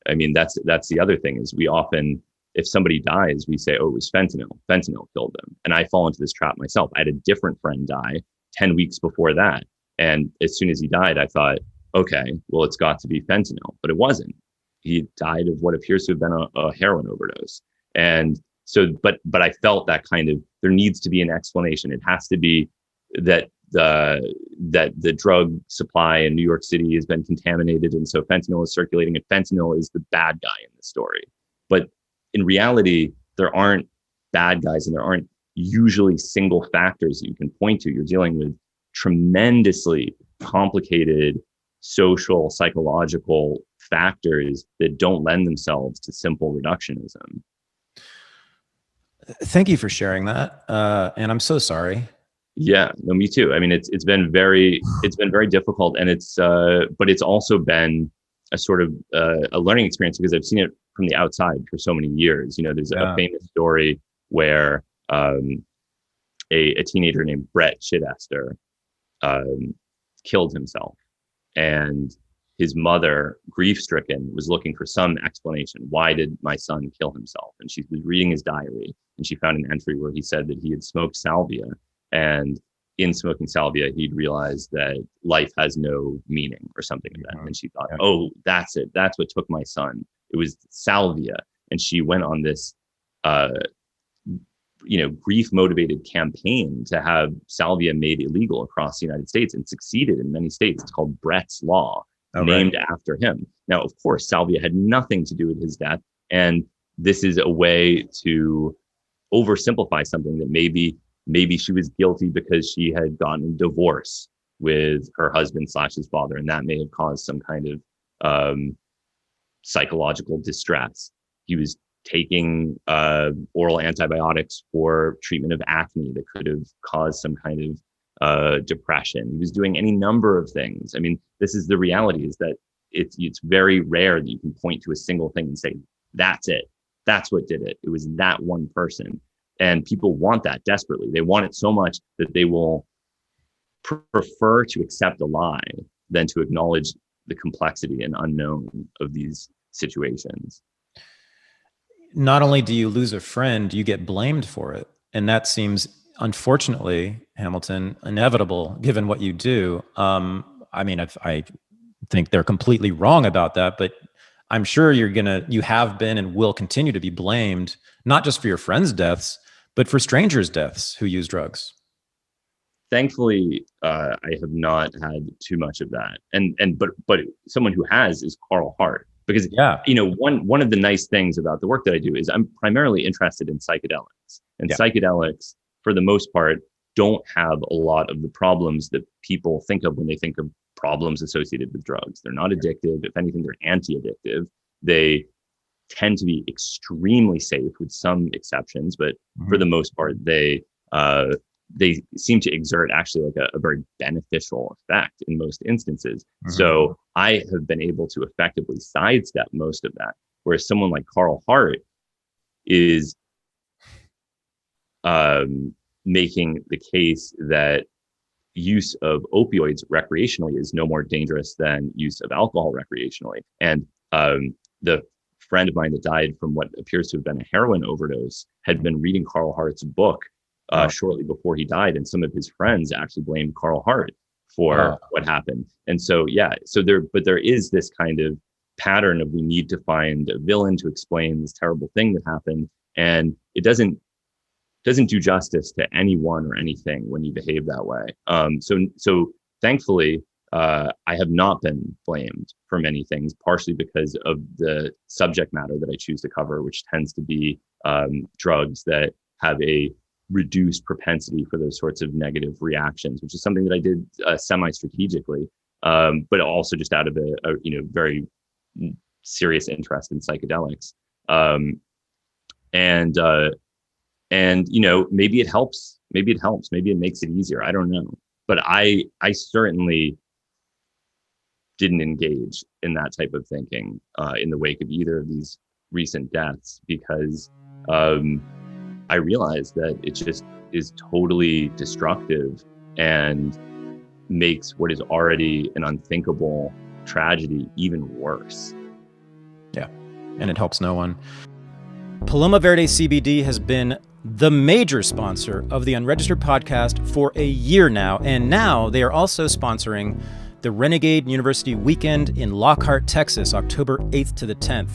I mean, that's the other thing is we often, if somebody dies, we say, oh, it was fentanyl. Fentanyl killed them. And I fall into this trap myself. I had a different friend die 10 weeks before that. And as soon as he died, I thought, okay, well, it's got to be fentanyl, but it wasn't. He died of what appears to have been a heroin overdose. And so, but I felt that kind of, there needs to be an explanation. It has to be that the drug supply in New York City has been contaminated, and so fentanyl is circulating, and fentanyl is the bad guy in the story. But in reality, there aren't bad guys, and there aren't usually single factors that you can point to. You're dealing with tremendously complicated social, psychological factors that don't lend themselves to simple reductionism. Thank you for sharing that. And I'm so sorry. Yeah, no, me too. I mean, it's been very difficult, and but it's also been a sort of a learning experience because I've seen it from the outside for so many years. There's a famous story where a teenager named Brett Chidester killed himself, and his mother, grief-stricken, was looking for some explanation. Why did my son kill himself? And she was reading his diary, and she found an entry where he said that he had smoked salvia. And in smoking salvia, he'd realized that life has no meaning or something like that. And she thought, oh, that's it. That's what took my son. It was salvia. And she went on this, grief-motivated campaign to have salvia made illegal across the United States, and succeeded in many states. It's called Brett's Law, named after him. Now, of course, salvia had nothing to do with his death. And this is a way to oversimplify something that maybe she was guilty because she had gotten a divorce with her husband / his father, and that may have caused some kind of psychological distress. He was taking oral antibiotics for treatment of acne that could have caused some kind of depression. He was doing any number of things. I mean, this is the reality, is that it's very rare that you can point to a single thing and say, that's it. That's what did it. It was that one person. And people want that desperately. They want it so much that they will prefer to accept a lie than to acknowledge the complexity and unknown of these situations. Not only do you lose a friend, you get blamed for it. And that seems, unfortunately, Hamilton, inevitable given what you do. I mean, I think they're completely wrong about that, but I'm sure you have been and will continue to be blamed, not just for your friends' deaths, but for strangers' deaths who use drugs. Thankfully, I have not had too much of that. But someone who has is Carl Hart, because one of the nice things about the work that I do is I'm primarily interested in psychedelics, and psychedelics, for the most part, don't have a lot of the problems that people think of when they think of problems associated with drugs. They're not addictive. If anything, they're anti-addictive. They tend to be extremely safe with some exceptions, but for the most part, they they seem to exert actually like a very beneficial effect in most instances. Mhm. So I have been able to effectively sidestep most of that. Whereas someone like Carl Hart is making the case that use of opioids recreationally is no more dangerous than use of alcohol recreationally. And the friend of mine that died from what appears to have been a heroin overdose had been reading Carl Hart's book shortly before he died, and some of his friends actually blamed Carl Hart for what happened. And so, there is this kind of pattern of we need to find a villain to explain this terrible thing that happened, and it doesn't do justice to anyone or anything when you behave that way. So thankfully, I have not been blamed for many things, partially because of the subject matter that I choose to cover, which tends to be drugs that have a reduced propensity for those sorts of negative reactions, which is something that I did semi-strategically, but also just out of a very serious interest in psychedelics. And maybe it helps, maybe it makes it easier, I don't know, but I certainly didn't engage in that type of thinking in the wake of either of these recent deaths, because I realized that it just is totally destructive and makes what is already an unthinkable tragedy even worse. Yeah, and it helps no one. Paloma Verde CBD has been the major sponsor of the Unregistered podcast for a year now, and now they are also sponsoring the Renegade University Weekend in Lockhart, Texas, October 8th to the 10th.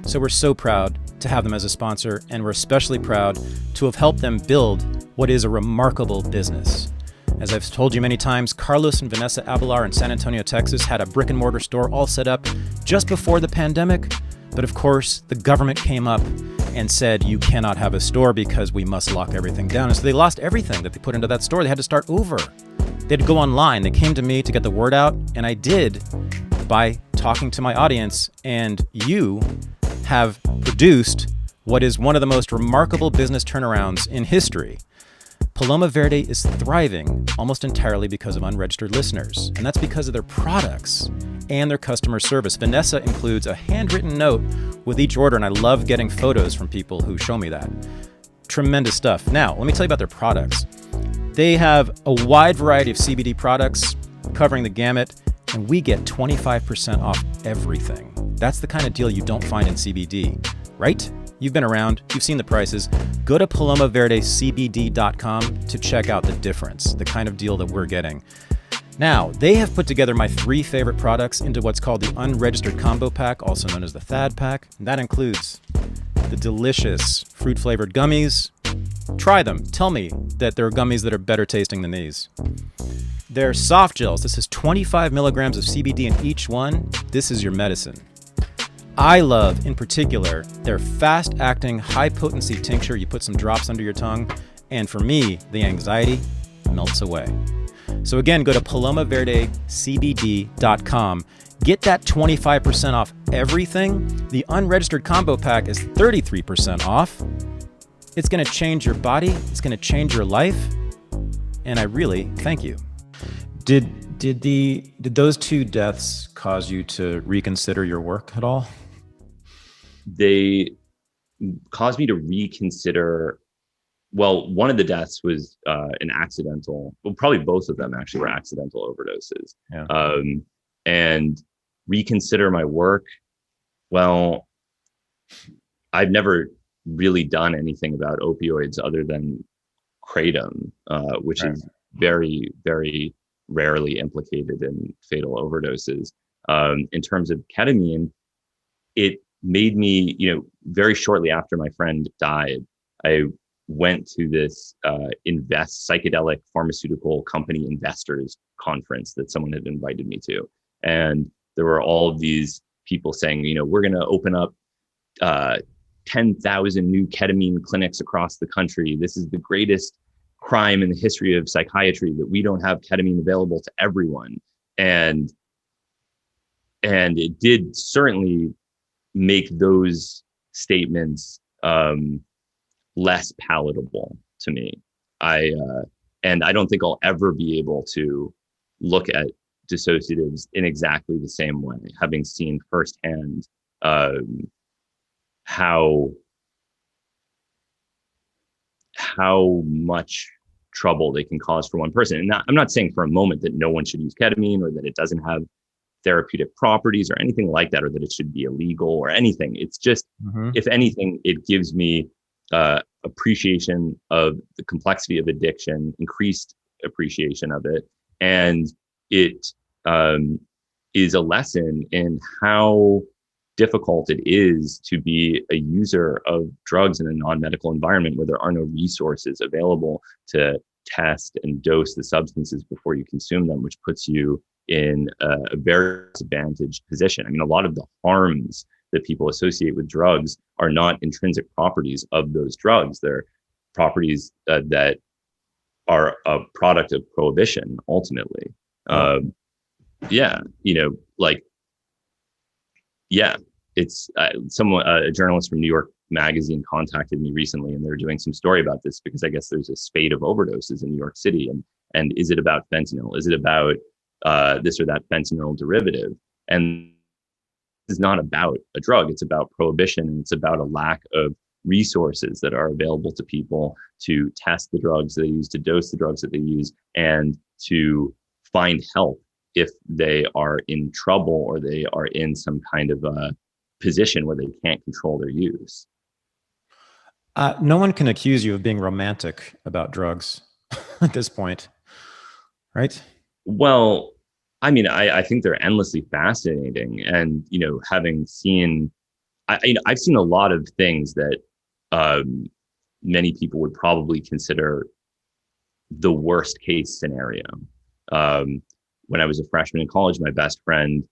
So we're so proud to have them as a sponsor, and we're especially proud to have helped them build what is a remarkable business. As I've told you many times, Carlos and Vanessa Abelar in San Antonio, Texas had a brick and mortar store all set up just before the pandemic. But of course, the government came up and said, you cannot have a store because we must lock everything down. And so they lost everything that they put into that store. They had to start over. They had to go online. They came to me to get the word out, and I did by talking to my audience. And you have produced what is one of the most remarkable business turnarounds in history. Paloma Verde is thriving almost entirely because of unregistered listeners, and that's because of their products and their customer service. Vanessa includes a handwritten note with each order, and I love getting photos from people who show me that. Tremendous stuff. Now, let me tell you about their products. They have a wide variety of CBD products covering the gamut, and we get 25% off everything. That's the kind of deal you don't find in CBD, right? You've been around, you've seen the prices. Go to palomaverdecbd.com to check out the difference, the kind of deal that we're getting. Now, they have put together my 3 favorite products into what's called the Unregistered Combo Pack, also known as the THAD Pack. And that includes the delicious fruit-flavored gummies. Try them. Tell me that there are gummies that are better tasting than these. They're soft gels. This is 25 milligrams of CBD in each one. This is your medicine. I love, in particular, their fast-acting, high-potency tincture. You put some drops under your tongue, and for me, the anxiety melts away. So again, go to palomaverdecbd.com. Get that 25% off everything. The Unregistered Combo Pack is 33% off. It's going to change your body. It's going to change your life. And I really thank you. Did those 2 deaths cause you to reconsider your work at all? They caused me to reconsider. Well, one of the deaths was an accidental. Well, probably both of them actually were accidental overdoses. Yeah. And reconsider my work. Well, I've never really done anything about opioids other than kratom, which is very, very rarely implicated in fatal overdoses. In terms of ketamine, it made me, very shortly after my friend died, I went to this psychedelic pharmaceutical company investors conference that someone had invited me to. And there were all of these people saying, we're going to open up 10,000 new ketamine clinics across the country. This is the greatest crime in the history of psychiatry that we don't have ketamine available to everyone. And it did certainly make those statements less palatable to me. And I don't think I'll ever be able to look at dissociatives in exactly the same way, having seen firsthand how much trouble they can cause for one person. And I'm not saying for a moment that no one should use ketamine or that it doesn't have therapeutic properties or anything like that, or that it should be illegal or anything. It's just, if anything, it gives me appreciation of the complexity of addiction, increased appreciation of it. And it is a lesson in how difficult it is to be a user of drugs in a non-medical environment where there are no resources available to test and dose the substances before you consume them, which puts you in a very disadvantaged position. I mean, a lot of the harms that people associate with drugs are not intrinsic properties of those drugs. They're properties that are a product of prohibition, ultimately. It's a journalist from New York Magazine contacted me recently, and they're doing some story about this because I guess there's a spate of overdoses in New York City. And is it about fentanyl? Is it about this or that fentanyl derivative? And it's not about a drug. It's about prohibition. And it's about a lack of resources that are available to people to test the drugs they use, to dose the drugs that they use, and to find help if they are in trouble or they are in some kind of a position where they can't control their use. No one can accuse you of being romantic about drugs at this point, right? Well, I mean, I think they're endlessly fascinating. And, having seen, I've seen a lot of things that many people would probably consider the worst case scenario. When I was a freshman in college, my best friend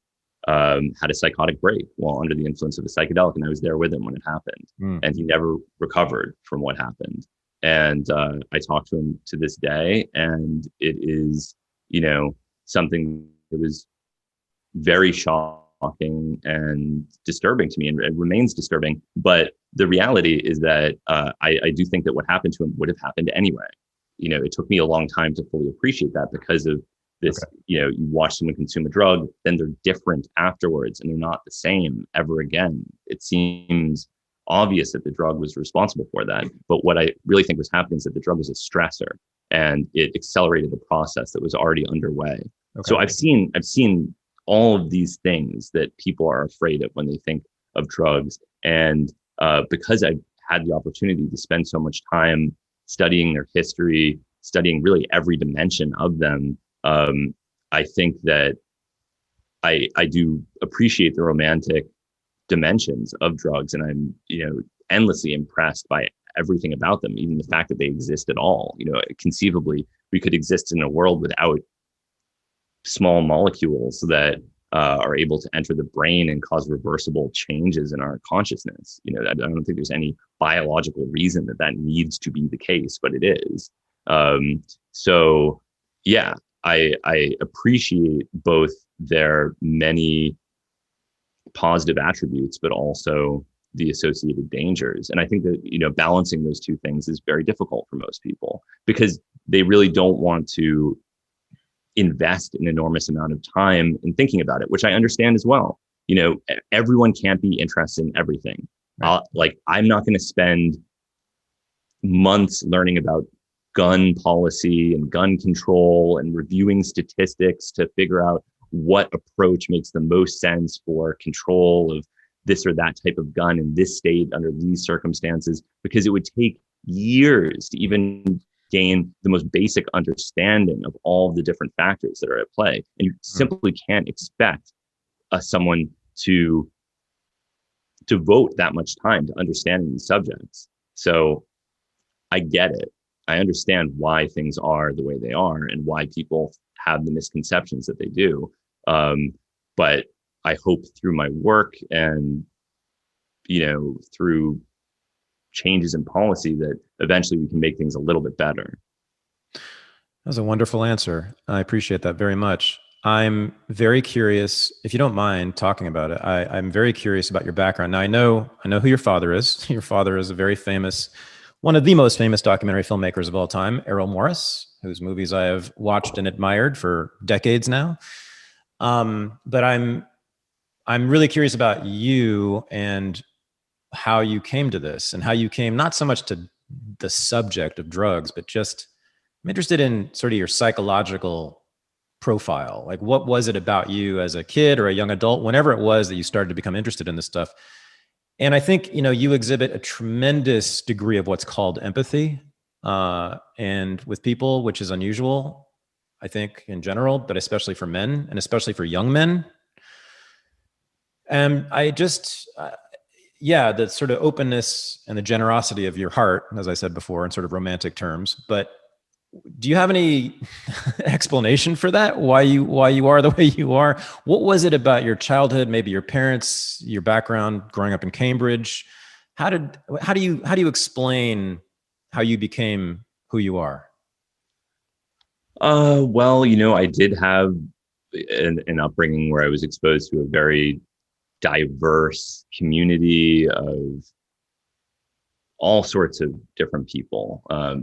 had a psychotic break while under the influence of a psychedelic, and I was there with him when it happened. And he never recovered from what happened. And I talk to him to this day, and it is, something that was very shocking and disturbing to me, and it remains disturbing. But the reality is that I do think that what happened to him would have happened anyway. It took me a long time to fully appreciate that because of this. Okay. You watch someone consume a drug, then they're different afterwards, and they're not the same ever again. It seems obvious that the drug was responsible for that. But what I really think was happening is that the drug was a stressor, and it accelerated the process that was already underway. Okay. So I've seen all of these things that people are afraid of when they think of drugs. And because I've had the opportunity to spend so much time studying their history, studying really every dimension of them, I think that I do appreciate the romantic dimensions of drugs, and I'm endlessly impressed by everything about them, even the fact that they exist at all. Conceivably, we could exist in a world without small molecules that are able to enter the brain and cause reversible changes in our consciousness. I don't think there's any biological reason that needs to be the case, but it is. So yeah, I appreciate both their many positive attributes, but also the associated dangers. And I think that, balancing those two things is very difficult for most people because they really don't want to invest an enormous amount of time in thinking about it, which I understand as well. Everyone can't be interested in everything. Right. I'm not going to spend months learning about gun policy and gun control and reviewing statistics to figure out what approach makes the most sense for control of this or that type of gun in this state under these circumstances, because it would take years to even gain the most basic understanding of all the different factors that are at play. And you simply can't expect someone to devote that much time to understanding these subjects. So I get it. I understand why things are the way they are and why people have the misconceptions that they do. But I hope through my work and, through changes in policy that eventually we can make things a little bit better. That was a wonderful answer. I appreciate that very much. I'm very curious, if you don't mind talking about it, I'm very curious about your background. Now, I know who your father is. Your father is a very famous one of the most famous documentary filmmakers of all time, Errol Morris, whose movies I have watched and admired for decades now. But I'm really curious about you and how you came to this, and how you came not so much to the subject of drugs, but just I'm interested in sort of your psychological profile. Like, what was it about you as a kid or a young adult, whenever it was that you started to become interested in this stuff? And I think, you exhibit a tremendous degree of what's called empathy, and with people, which is unusual, I think, in general, but especially for men and especially for young men. And I just, the sort of openness and the generosity of your heart, as I said before, in sort of romantic terms. But do you have any explanation for that? Why you are the way you are? What was it about your childhood, maybe your parents, your background growing up in Cambridge? How do you explain how you became who you are? Well, I did have an upbringing where I was exposed to a very diverse community of all sorts of different people,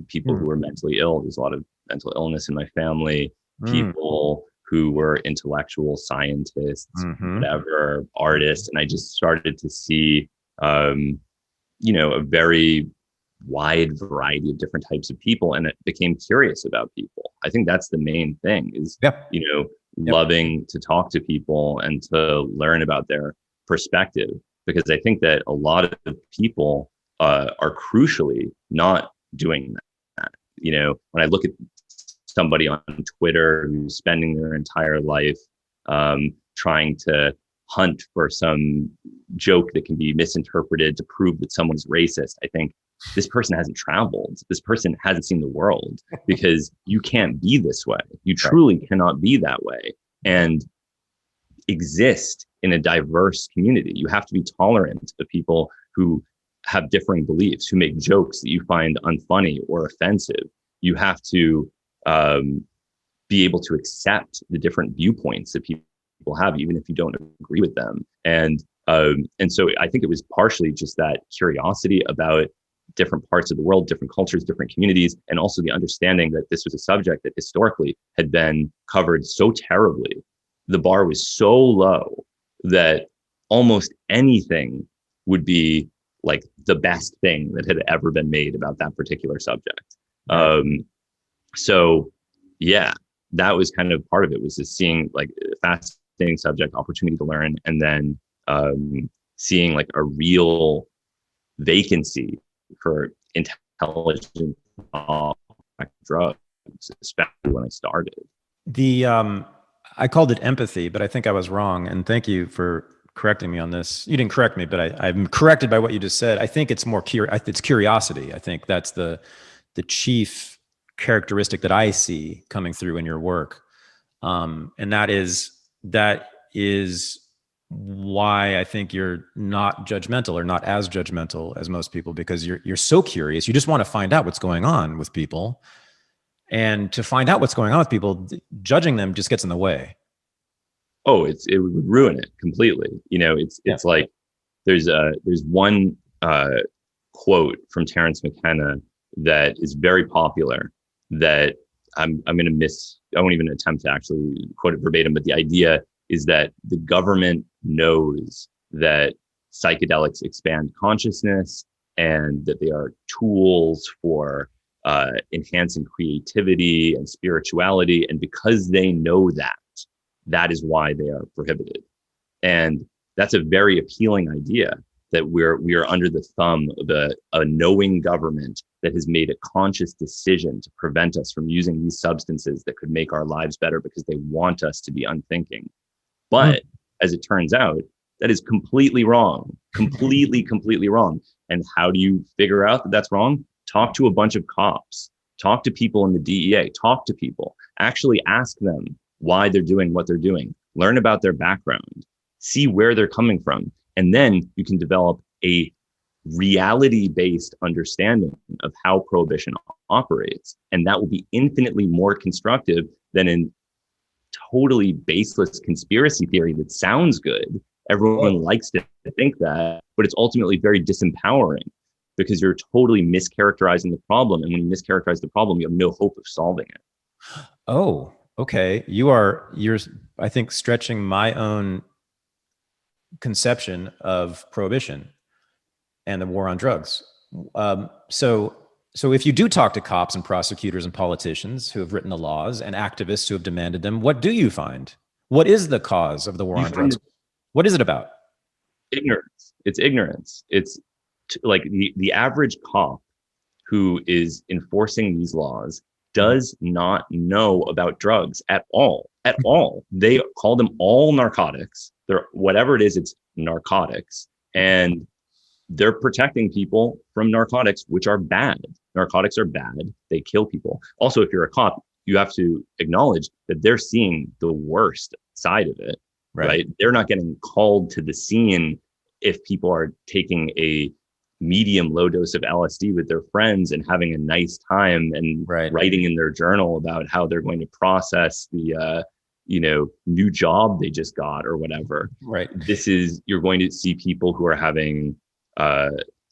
people who were mentally ill. There's a lot of mental illness in my family, people who were intellectual scientists, whatever, artists. And I just started to see, a very wide variety of different types of people. And it became curious about people. I think that's the main thing is, loving to talk to people and to learn about their perspective. Because I think that a lot of people are crucially not doing that. When I look at somebody on Twitter who's spending their entire life trying to hunt for some joke that can be misinterpreted to prove that someone's racist, I think this person hasn't traveled. This person hasn't seen the world, because you can't be this way. You truly cannot be that way and exist in a diverse community. You have to be tolerant of people who have differing beliefs, who make jokes that you find unfunny or offensive. You have to be able to accept the different viewpoints that people have, even if you don't agree with them. And so I think it was partially just that curiosity about different parts of the world, different cultures, different communities, and also the understanding that this was a subject that historically had been covered so terribly. The bar was so low that almost anything would be like the best thing that had ever been made about that particular subject. So yeah, that was kind of part of it, was just seeing like a fascinating subject, opportunity to learn, and then seeing like a real vacancy for intelligent drugs, especially when I started. I called it empathy, but I think I was wrong. And thank you for correcting me on this. You didn't correct me, but I'm corrected by what you just said. I think it's more it's curiosity. I think that's the chief characteristic that I see coming through in your work. And that is why I think you're not judgmental, or not as judgmental as most people, because you're so curious. You just want to find out what's going on with people. And to find out what's going on with people, judging them just gets in the way. Oh, it would ruin it completely. It's like there's one quote from Terence McKenna that is very popular that I'm going to miss. I won't even attempt to actually quote it verbatim, but the idea is that the government knows that psychedelics expand consciousness and that they are tools for enhancing creativity and spirituality. And because they know that, that is why they are prohibited. And that's a very appealing idea, that we are under the thumb of a knowing government that has made a conscious decision to prevent us from using these substances that could make our lives better because they want us to be unthinking. But as it turns out, that is completely wrong, completely wrong. And how do you figure out that that's wrong? Talk to a bunch of cops, talk to people in the DEA, talk to people, actually ask them why they're doing what they're doing, learn about their background, see where they're coming from. And then you can develop a reality-based understanding of how prohibition operates. And that will be infinitely more constructive than in totally baseless conspiracy theory that sounds good. Everyone likes to think that, but it's ultimately very disempowering, because you're totally mischaracterizing the problem. And when you mischaracterize the problem, you have no hope of solving it. Oh, okay. You're, I think, stretching my own conception of prohibition and the war on drugs. So if you do talk to cops and prosecutors and politicians who have written the laws and activists who have demanded them, what do you find? What is the cause of the war You on find drugs? What is it about? ignorance. It's ignorance. It's like the average cop who is enforcing these laws does not know about drugs at all. At all. They call them all narcotics. They're whatever it is, it's narcotics. And they're protecting people from narcotics, which are bad. Narcotics are bad. They kill people. Also, if you're a cop, you have to acknowledge that they're seeing the worst side of it, right? They're not getting called to the scene if people are taking a medium low dose of LSD with their friends and having a nice time and writing in their journal about how they're going to process the new job they just got or whatever. Right. You're going to see people who are having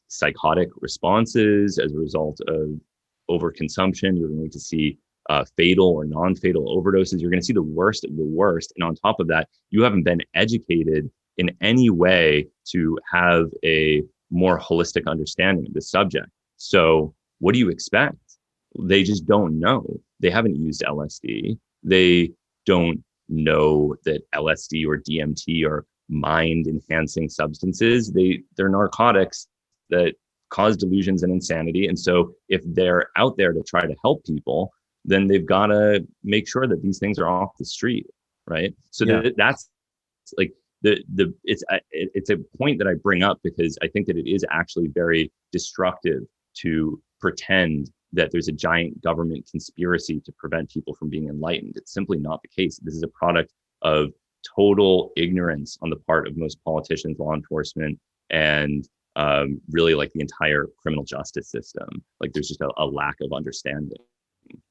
psychotic responses as a result of overconsumption. You're going to see fatal or non-fatal overdoses. You're going to see the worst of the worst. And on top of that, you haven't been educated in any way to have a more holistic understanding of the subject. So what do you expect? They just don't know. They haven't used LSD. They don't know that LSD or DMT are mind enhancing substances. They're narcotics that cause delusions and insanity. And so if they're out there to try to help people, then they've got to make sure that these things are off the street, right? So that's like it's a point that I bring up because I think that it is actually very destructive to pretend that there's a giant government conspiracy to prevent people from being enlightened. It's simply not the case. This is a product of total ignorance on the part of most politicians, law enforcement, and really like the entire criminal justice system. Like there's just a lack of understanding.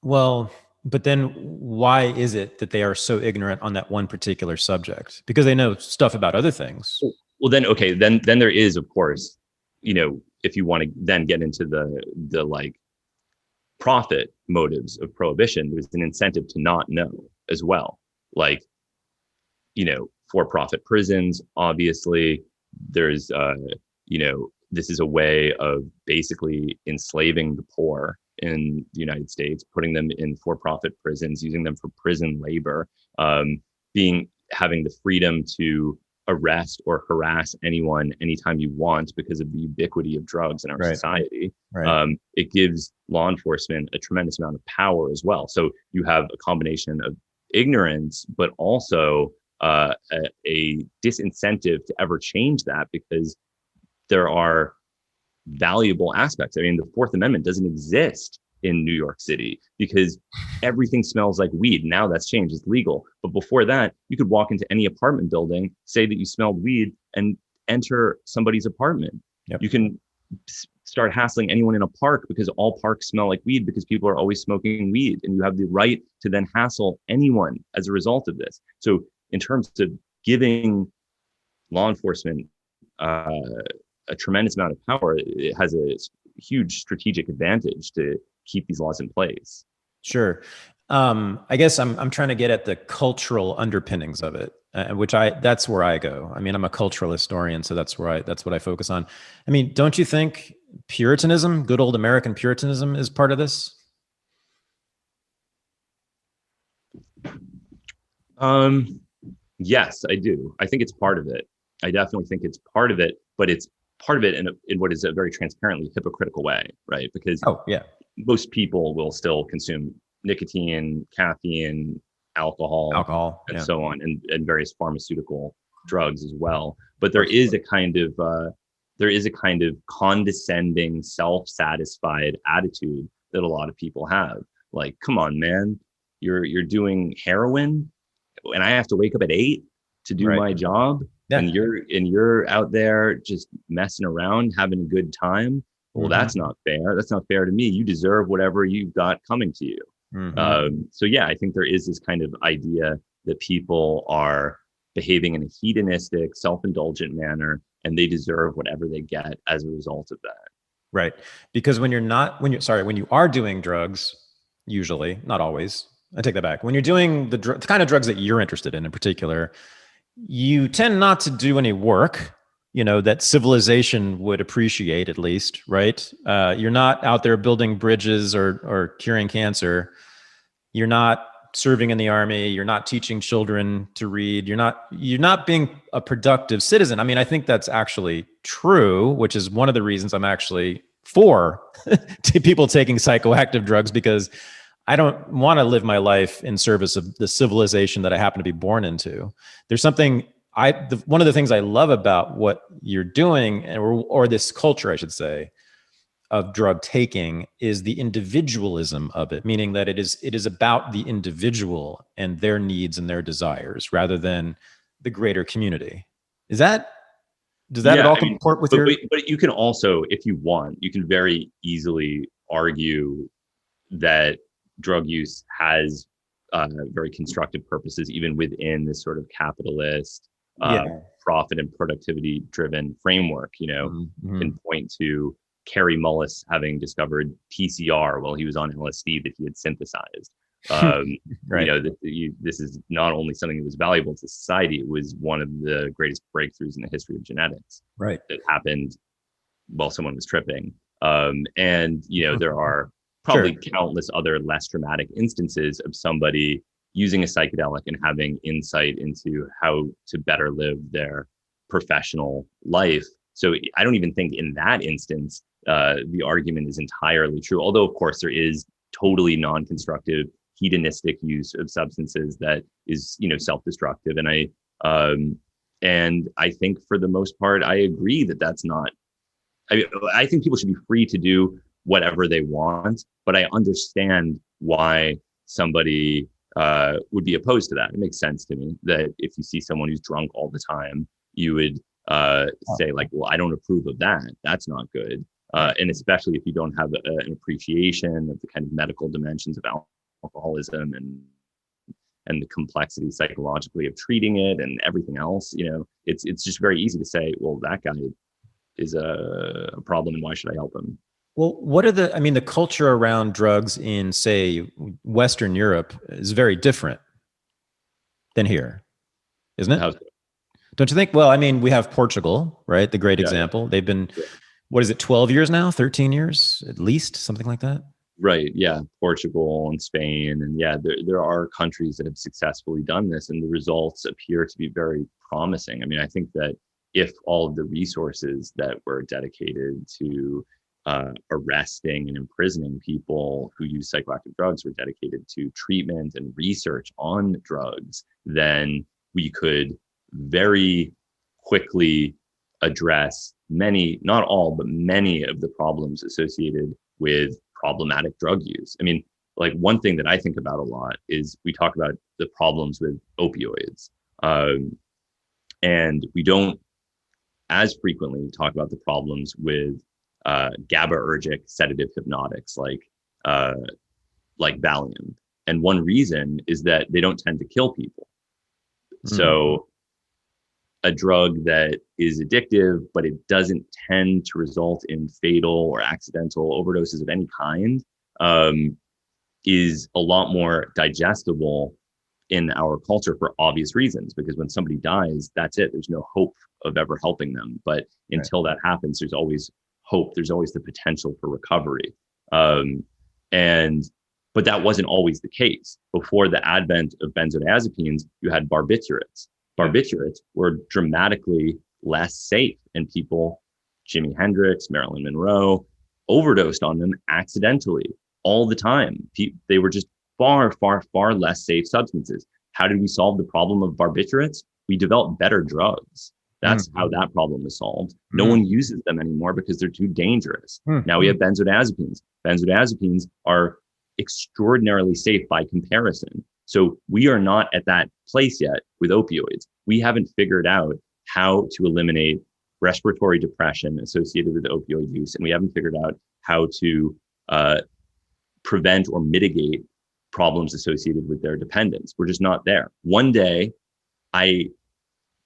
Well, but then why is it that they are so ignorant on that one particular subject? Because they know stuff about other things. Well, then, okay, then there is, of course, if you want to then get into the like profit motives of prohibition, there's an incentive to not know as well. Like, for-profit prisons, obviously, there's, this is a way of basically enslaving the poor in the United States, putting them in for-profit prisons, using them for prison labor, having the freedom to arrest or harass anyone anytime you want because of the ubiquity of drugs in our society. It gives law enforcement a tremendous amount of power as well. So you have a combination of ignorance, but also a disincentive to ever change that because there are valuable aspects. I mean, the Fourth Amendment doesn't exist in New York City because everything smells like weed. Now that's changed, it's legal. But before that, you could walk into any apartment building, say that you smelled weed, and enter somebody's apartment. You can start hassling anyone in a park because all parks smell like weed because people are always smoking weed, and you have the right to then hassle anyone as a result of this. So in terms of giving law enforcement a tremendous amount of power, it has a huge strategic advantage to keep these laws in place. Sure. I guess I'm trying to get at the cultural underpinnings of it, that's where I go. I mean, I'm a cultural historian, so that's what I focus on. I mean, don't you think Puritanism, good old American Puritanism, is part of this? Yes, I do. I think it's part of it. I definitely think it's part of it, but it's part of it in what is a very transparently hypocritical way, right? Because most people will still consume nicotine, caffeine, alcohol, and so on, and various pharmaceutical drugs as well. But there is a kind of condescending, self-satisfied attitude that a lot of people have. Like, come on, man, you're doing heroin, and I have to wake up at 8 to do my job. And you're out there just messing around, having a good time. Well, that's not fair. That's not fair to me. You deserve whatever you've got coming to you. So yeah, I think there is this kind of idea that people are behaving in a hedonistic, self-indulgent manner, and they deserve whatever they get as a result of that. Right. Because when you are doing drugs, usually, not always, I take that back. When you're doing the kind of drugs that you're interested in particular, you tend not to do any work, that civilization would appreciate at least, right? You're not out there building bridges or curing cancer. You're not serving in the army. You're not teaching children to read. You're not being a productive citizen. I mean, I think that's actually true, which is one of the reasons I'm actually for to people taking psychoactive drugs, because I don't want to live my life in service of the civilization that I happen to be born into. There's something one of the things I love about what you're doing, or this culture, I should say, of drug taking, is the individualism of it, meaning that it is about the individual and their needs and their desires rather than the greater community. Does that at Yeah, all I mean, comport with but, your? but you can also, if you want, you can very easily argue that drug use has very constructive purposes, even within this sort of capitalist, uh, Yeah. profit and productivity driven framework. Mm-hmm. Can point to Kerry Mullis having discovered PCR while he was on LSD that he had synthesized. Right. This is not only something that was valuable to society, it was one of the greatest breakthroughs in the history of genetics Right. that happened while someone was tripping. And there are Sure. probably countless other less dramatic instances of somebody using a psychedelic and having insight into how to better live their professional life. So I don't even think in that instance, the argument is entirely true. Although, of course, there is totally non-constructive hedonistic use of substances that is, self-destructive. And I think for the most part, I agree that that's not. I think people should be free to do whatever they want, but I understand why somebody would be opposed to that. It makes sense to me that if you see someone who's drunk all the time, you would say like, well, I don't approve of that. That's not good. And especially if you don't have an appreciation of the kind of medical dimensions of alcoholism and the complexity psychologically of treating it and everything else, it's just very easy to say, well, that guy is a problem and why should I help him? Well, the culture around drugs in, say, Western Europe is very different than here, isn't it? How's Don't you think? Well, we have Portugal, right? The great Yeah, yeah, example. They've been, yeah. what is it, 12 years now, 13 years at least, something like that? Right. Yeah. Portugal and Spain. And yeah, there are countries that have successfully done this and the results appear to be very promising. I mean, I think that if all of the resources that were dedicated to arresting and imprisoning people who use psychoactive drugs were dedicated to treatment and research on drugs, then we could very quickly address many, not all, but many of the problems associated with problematic drug use. I mean, like one thing that I think about a lot is we talk about the problems with opioids. And we don't as frequently talk about the problems with GABAergic sedative hypnotics like Valium. And one reason is that they don't tend to kill people. So a drug that is addictive, but it doesn't tend to result in fatal or accidental overdoses of any kind, is a lot more digestible in our culture for obvious reasons, because when somebody dies, that's it. There's no hope of ever helping them. But until that happens, there's always hope. There's always the potential for recovery. But that wasn't always the case. Before the advent of benzodiazepines, you had barbiturates. Barbiturates were dramatically less safe, and people, Jimi Hendrix, Marilyn Monroe, overdosed on them accidentally all the time. They were just far, far, far less safe substances. How did we solve the problem of barbiturates? We developed better drugs. That's how that problem was solved. No one uses them anymore because they're too dangerous. Now we have benzodiazepines. Benzodiazepines are extraordinarily safe by comparison. So we are not at that place yet with opioids. We haven't figured out how to eliminate respiratory depression associated with opioid use, and we haven't figured out how to prevent or mitigate problems associated with their dependence. We're just not there. One day, I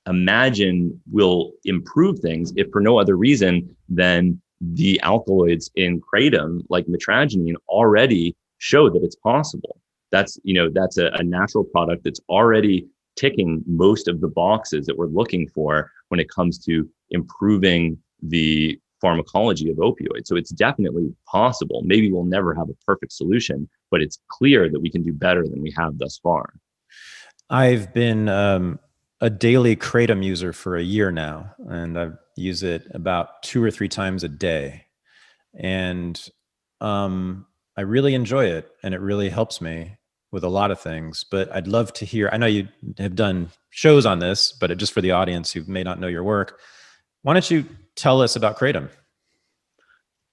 imagine we'll improve things, if for no other reason than the alkaloids in kratom, like metragenine, already show that it's possible. That's a natural product that's already ticking most of the boxes that we're looking for when it comes to improving the pharmacology of opioids. So it's definitely possible. Maybe we'll never have a perfect solution, but it's clear that we can do better than we have thus far. I've been a daily kratom user for a year now, and I use it about 2 or 3 times a day. And I really enjoy it, and it really helps me with a lot of things. But I'd love to hear, I know you have done shows on this, but just for the audience who may not know your work, why don't you tell us about kratom?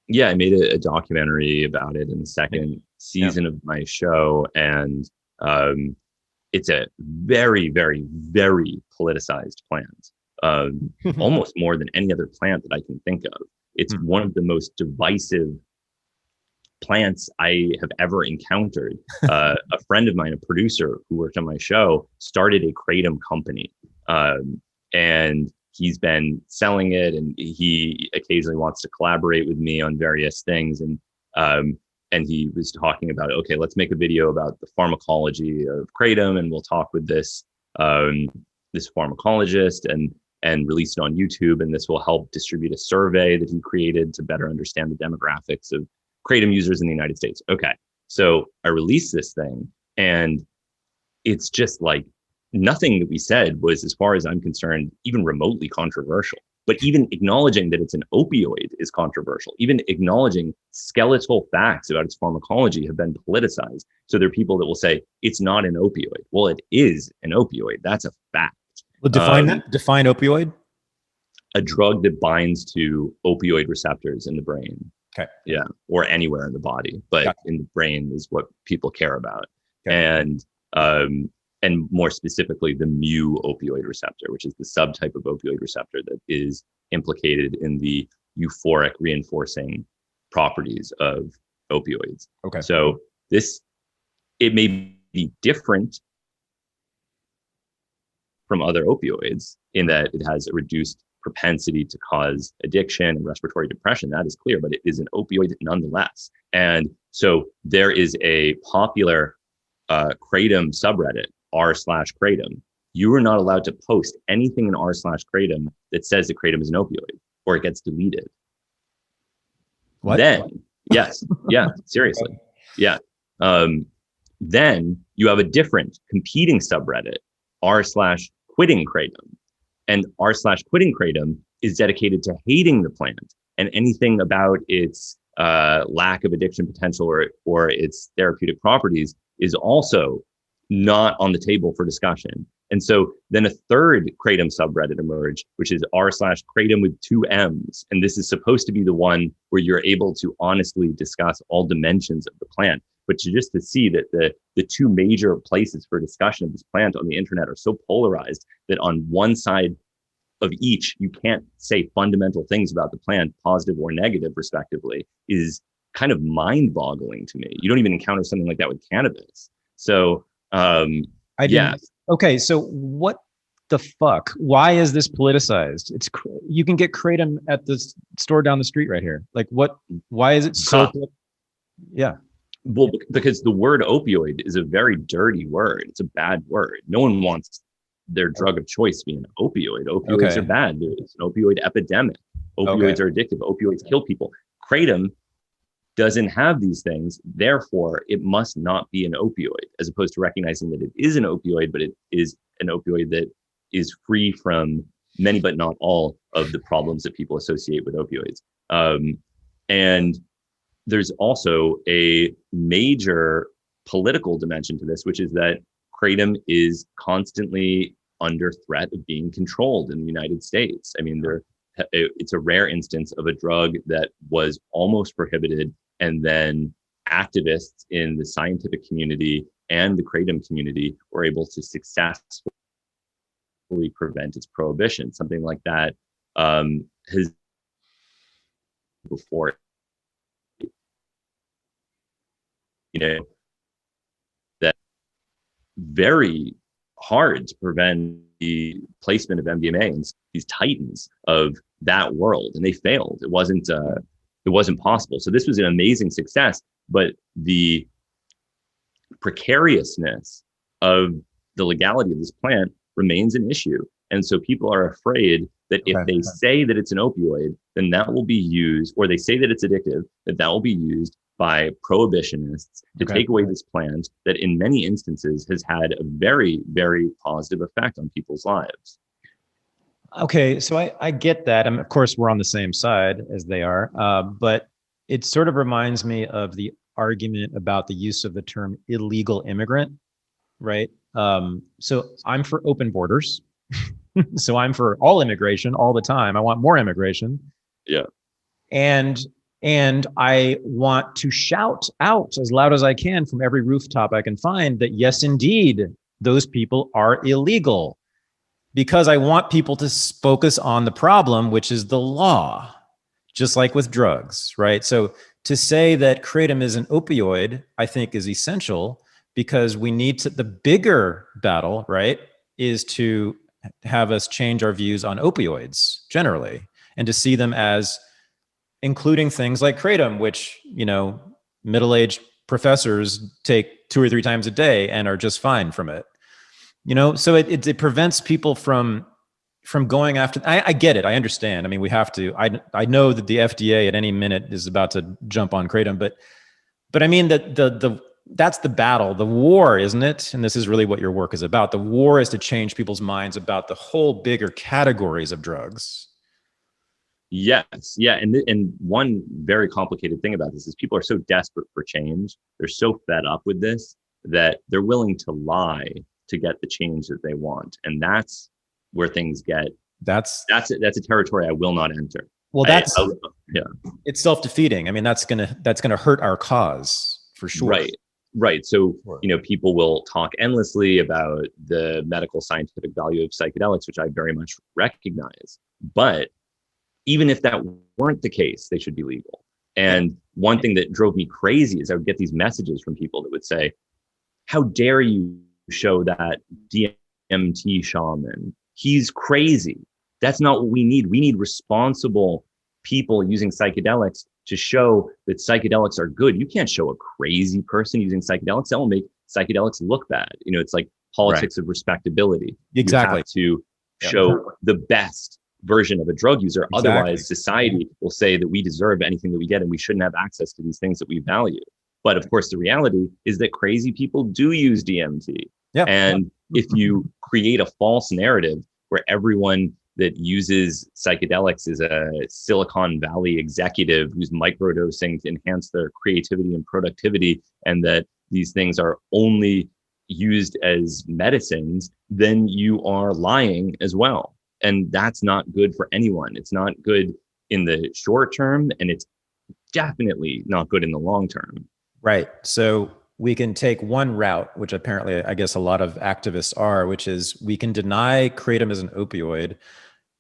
Yeah, I made a documentary about it in the second season of my show, and it's a very, very, very politicized plant, almost more than any other plant that I can think of. It's one of the most divisive plants I have ever encountered. A friend of mine, a producer who worked on my show, started a kratom company, and he's been selling it, and he occasionally wants to collaborate with me on various things. And he was talking about, okay, let's make a video about the pharmacology of kratom, and we'll talk with this pharmacologist and release it on YouTube. And this will help distribute a survey that he created to better understand the demographics of kratom users in the United States. Okay, so I released this thing, and it's just like nothing that we said was, as far as I'm concerned, even remotely controversial. But even acknowledging that it's an opioid is controversial. Even acknowledging skeletal facts about its pharmacology have been politicized. So there are people that will say it's not an opioid. Well, it is an opioid. That's a fact. Well, define that. Define opioid. A drug that binds to opioid receptors in the brain. Okay. Yeah, or anywhere in the body, but in the brain is what people care about. Okay. And more specifically, the mu opioid receptor, which is the subtype of opioid receptor that is implicated in the euphoric reinforcing properties of opioids. Okay. So it may be different from other opioids in that it has a reduced propensity to cause addiction and respiratory depression. That is clear, but it is an opioid nonetheless. And so there is a popular kratom subreddit, r/kratom. You are not allowed to post anything in r/kratom that says that kratom is an opioid, or it gets deleted. What? Then, yes, yeah, seriously, yeah. Then you have a different competing subreddit, r/quitting kratom, and r/quitting kratom is dedicated to hating the plant and anything about its lack of addiction potential or its therapeutic properties is also not on the table for discussion. And so then a third kratom subreddit emerged, which is r/kratom with 2 M's. And this is supposed to be the one where you're able to honestly discuss all dimensions of the plant. But just to see that the 2 major places for discussion of this plant on the internet are so polarized that on one side of each, you can't say fundamental things about the plant, positive or negative, respectively, is kind of mind-boggling to me. You don't even encounter something like that with cannabis. So, okay, so what the fuck? Why is this politicized? You can get kratom at the store down the street right here. Like, what? Why is it so? Yeah. Well, because the word opioid is a very dirty word. It's a bad word. No one wants their drug of choice being an opioid. Opioids are bad. There's an opioid epidemic. Opioids are addictive. Opioids kill people. Kratom doesn't have these things. Therefore, it must not be an opioid, as opposed to recognizing that it is an opioid, but it is an opioid that is free from many, but not all, of the problems that people associate with opioids. And there's also a major political dimension to this, which is that kratom is constantly under threat of being controlled in the United States. I mean, it's a rare instance of a drug that was almost prohibited, and then activists in the scientific community and the kratom community were able to successfully prevent its prohibition. Something like that has before, that very hard to prevent the placement of MDMA and these titans of that world, and they failed. It wasn't it wasn't possible. So this was an amazing success, but the precariousness of the legality of this plant remains an issue. And so people are afraid that if they say that it's an opioid, then that will be used, or they say that it's addictive, that will be used by prohibitionists to take away this plant that in many instances has had a very, very positive effect on people's lives. Okay, so I get that. And of course, we're on the same side as they are, but it sort of reminds me of the argument about the use of the term illegal immigrant, right? So I'm for open borders. So I'm for all immigration all the time. I want more immigration. Yeah. And I want to shout out as loud as I can from every rooftop I can find that, yes, indeed, those people are illegal, because I want people to focus on the problem, which is the law, just like with drugs, right? So to say that kratom is an opioid, I think is essential, because we need to, the bigger battle, right, is to have us change our views on opioids generally, and to see them as including things like kratom, which, you know, middle-aged professors take 2 or 3 times a day and are just fine from it. You know, so it prevents people from going after. I get it. I understand. I mean, we have to. I know that the FDA at any minute is about to jump on kratom, but I mean that that's the battle, the war, isn't it? And this is really what your work is about. The war is to change people's minds about the whole bigger categories of drugs. Yes. Yeah. And one very complicated thing about this is people are so desperate for change. They're so fed up with this that they're willing to lie to get the change that they want. And that's where things get, that's a territory I will not enter. Well, it's self-defeating. I mean, that's going to hurt our cause for sure. Right. So, you know, people will talk endlessly about the medical scientific value of psychedelics, which I very much recognize. But even if that weren't the case, they should be legal. And one thing that drove me crazy is I would get these messages from people that would say, how dare you show that DMT shaman? He's crazy. That's not what we need. We need responsible people using psychedelics to show that psychedelics are good. You can't show a crazy person using psychedelics. That will make psychedelics look bad. You know, it's like politics of respectability. Exactly. You have to show the best version of a drug user. Exactly. Otherwise, society will say that we deserve anything that we get and we shouldn't have access to these things that we value. But of course, the reality is that crazy people do use DMT. Yeah. And if you create a false narrative where everyone that uses psychedelics is a Silicon Valley executive who's microdosing to enhance their creativity and productivity, and that these things are only used as medicines, then you are lying as well. And that's not good for anyone. It's not good in the short term, and it's definitely not good in the long term. Right. So we can take one route, which apparently I guess a lot of activists are, which is we can deny kratom as an opioid.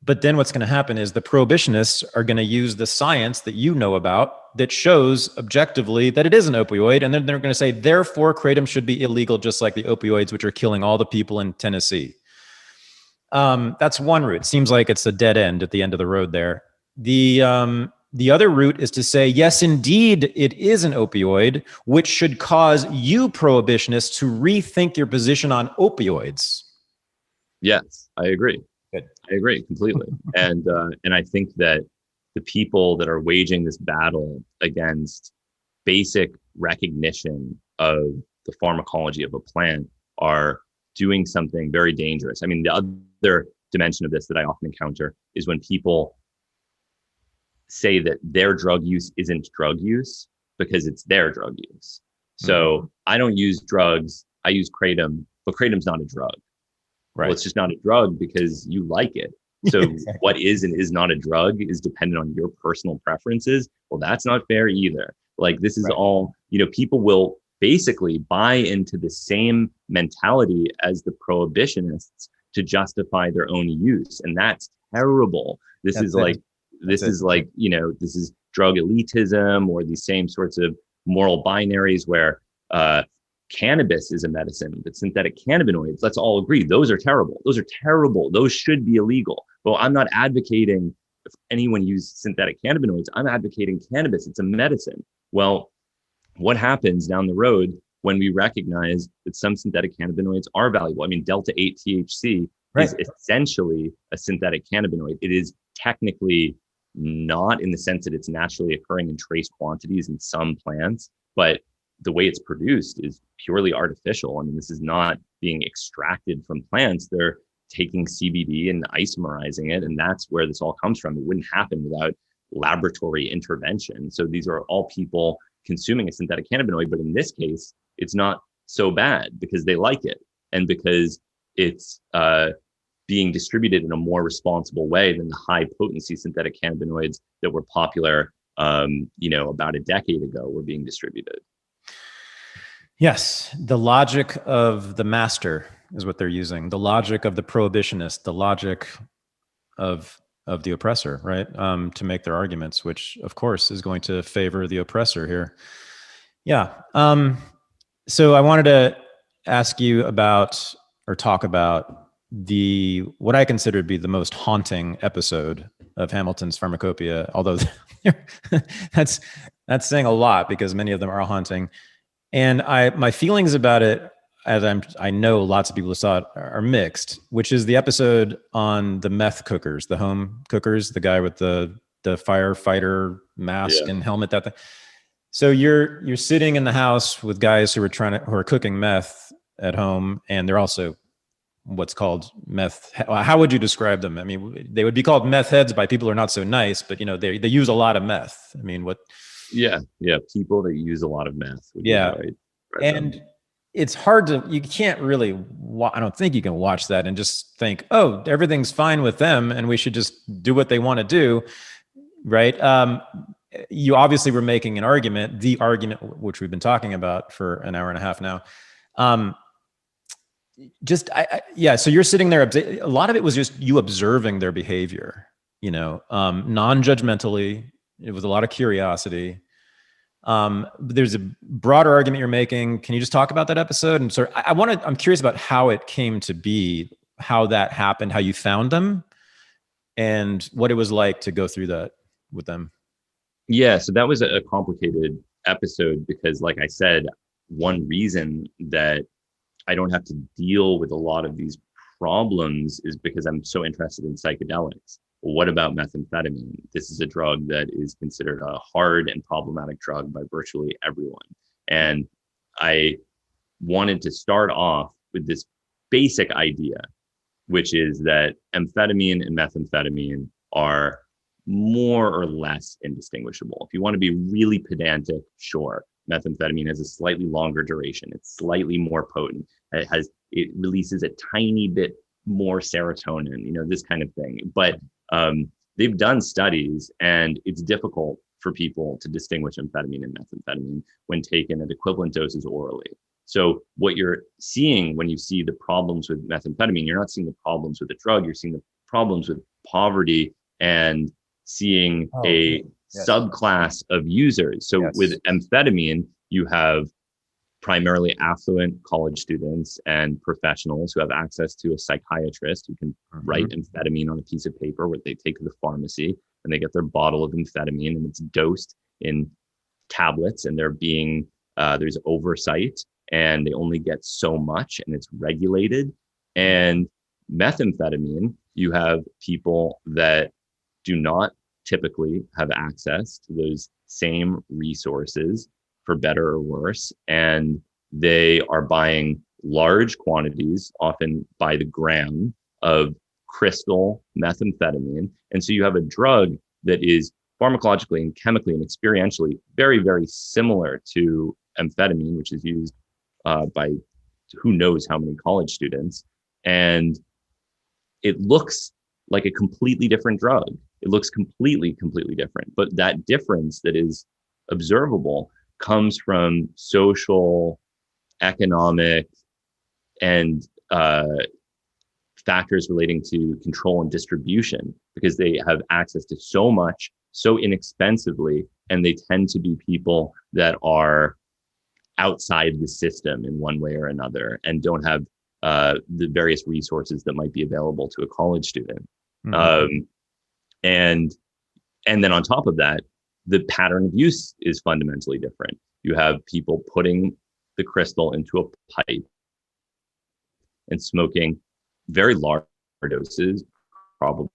But then what's going to happen is the prohibitionists are going to use the science that you know about that shows objectively that it is an opioid. And then they're going to say, therefore, kratom should be illegal, just like the opioids, which are killing all the people in Tennessee. That's one route. It seems like it's a dead end at the end of the road there. The other route is to say, yes, indeed, it is an opioid, which should cause you prohibitionists to rethink your position on opioids. Yes, I agree. Good. I agree completely. And I think that the people that are waging this battle against basic recognition of the pharmacology of a plant are doing something very dangerous. I mean, the other dimension of this that I often encounter is when people say that their drug use isn't drug use because it's their drug use. So I don't use drugs, I use kratom, but kratom's not a drug. Right. Well, it's just not a drug because you like it. So exactly. What is and is not a drug is dependent on your personal preferences. Well, that's not fair either. Like this is all, you know, people will basically buy into the same mentality as the prohibitionists to justify their own use. And that's terrible. This is like, you know, this is drug elitism or these same sorts of moral binaries where cannabis is a medicine, but synthetic cannabinoids, let's all agree, those are terrible. Those are terrible. Those should be illegal. Well, I'm not advocating if anyone used synthetic cannabinoids, I'm advocating cannabis. It's a medicine. Well, what happens down the road when we recognize that some synthetic cannabinoids are valuable? I mean, Delta 8 THC is essentially a synthetic cannabinoid. It is technically not in the sense that it's naturally occurring in trace quantities in some plants, but the way it's produced is purely artificial. I mean, this is not being extracted from plants. They're taking CBD and isomerizing it, and that's where this all comes from. It wouldn't happen without laboratory intervention. So these are all people consuming a synthetic cannabinoid, but in this case, it's not so bad because they like it and because it's being distributed in a more responsible way than the high potency synthetic cannabinoids that were popular, about a decade ago were being distributed. Yes, the logic of the master is what they're using. The logic of the prohibitionist, the logic of the oppressor, right? To make their arguments, which of course is going to favor the oppressor here. Yeah. So I wanted to ask you about, or talk about, what I consider to be the most haunting episode of Hamilton's Pharmacopeia, although that's saying a lot because many of them are haunting. And my feelings about it, as I know lots of people who saw it, are mixed, which is the episode on the meth cookers, the home cookers, the guy with the firefighter mask and helmet, that thing. So you're sitting in the house with guys who are cooking meth at home, and they're also what's called meth. How would you describe them? I mean, they would be called meth heads by people who are not so nice, but they use a lot of meth. I mean, what? Yeah, people that use a lot of meth. And it's hard you can't really, I don't think you can watch that and just think, oh, everything's fine with them and we should just do what they want to do, right? You obviously were making the argument, which we've been talking about for an hour and a half now. So you're sitting there, a lot of it was just you observing their behavior, non-judgmentally. It was a lot of curiosity. There's a broader argument you're making. Can you just talk about that episode? And so I'm curious about how it came to be, how that happened, how you found them, and what it was like to go through that with them. Yeah, so that was a complicated episode because, like I said, one reason that I don't have to deal with a lot of these problems is because I'm so interested in psychedelics. Well, what about methamphetamine? This is a drug that is considered a hard and problematic drug by virtually everyone. And I wanted to start off with this basic idea, which is that amphetamine and methamphetamine are more or less indistinguishable. If you want to be really pedantic, sure. Methamphetamine has a slightly longer duration. It's slightly more potent. It releases a tiny bit more serotonin, this kind of thing. But they've done studies, and it's difficult for people to distinguish amphetamine and methamphetamine when taken at equivalent doses orally. So what you're seeing when you see the problems with methamphetamine, you're not seeing the problems with the drug, you're seeing the problems with poverty and seeing subclass of users. So with amphetamine, you have primarily affluent college students and professionals who have access to a psychiatrist who can write amphetamine on a piece of paper, where they take to the pharmacy and they get their bottle of amphetamine, and it's dosed in tablets, and there's oversight, and they only get so much, and it's regulated. And methamphetamine, you have people that do not typically have access to those same resources, for better or worse, and they are buying large quantities, often by the gram, of crystal methamphetamine. And so you have a drug that is pharmacologically and chemically and experientially very, very similar to amphetamine, which is used by who knows how many college students. And it looks like a completely different drug. It looks completely different. But that difference that is observable comes from social, economic, and factors relating to control and distribution, because they have access to so much so inexpensively, and they tend to be people that are outside the system in one way or another and don't have the various resources that might be available to a college student. And then on top of that, the pattern of use is fundamentally different. You have people putting the crystal into a pipe and smoking very large doses, probably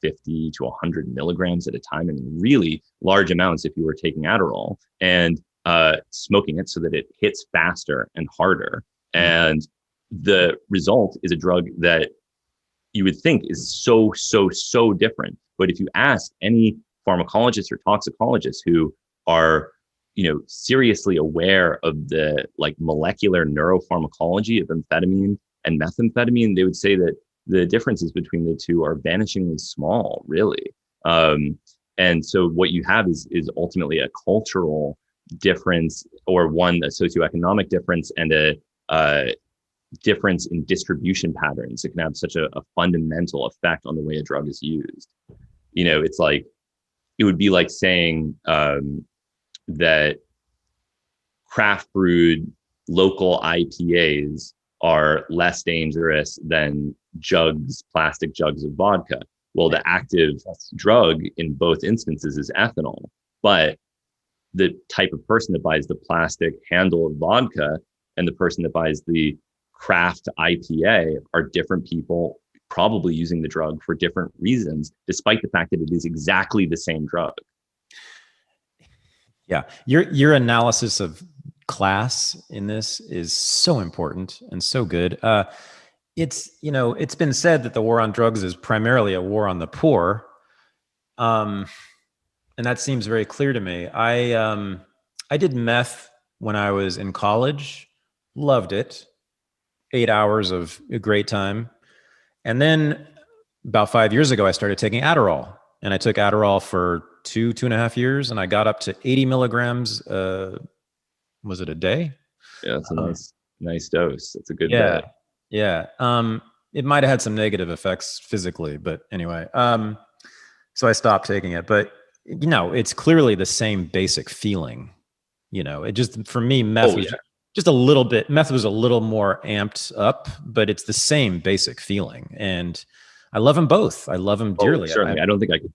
50 to 100 milligrams at a time, and really large amounts if you were taking Adderall, and smoking it so that it hits faster and harder. And the result is a drug that you would think is so different. But if you ask any pharmacologist or toxicologist who are, seriously aware of the like molecular neuropharmacology of amphetamine and methamphetamine, they would say that the differences between the two are vanishingly small, really. And so what you have is ultimately a cultural difference, or a socioeconomic difference, and a difference in distribution patterns. It can have such a fundamental effect on the way a drug is used. It's like, it would be like saying that craft brewed local IPAs are less dangerous than plastic jugs of vodka. Well, the active drug in both instances is ethanol, but the type of person that buys the plastic handle of vodka and the person that buys the craft IPA are different people, probably using the drug for different reasons, despite the fact that it is exactly the same drug. Yeah. Your analysis of class in this is so important and so good. It's been said that the war on drugs is primarily a war on the poor. And that seems very clear to me. I did meth when I was in college, loved it. 8 hours of a great time. And then about 5 years ago, I started taking Adderall, and I took Adderall for 2.5 years, and I got up to 80 milligrams. Was it a day? Yeah, that's a nice dose. That's a good yeah, bit. yeah. It might have had some negative effects physically, but anyway. So I stopped taking it, but it's clearly the same basic feeling. It just, for me, meth was just a little bit. Meth was a little more amped up, but it's the same basic feeling, and I love them both. I love them dearly. Certainly, I don't think I could.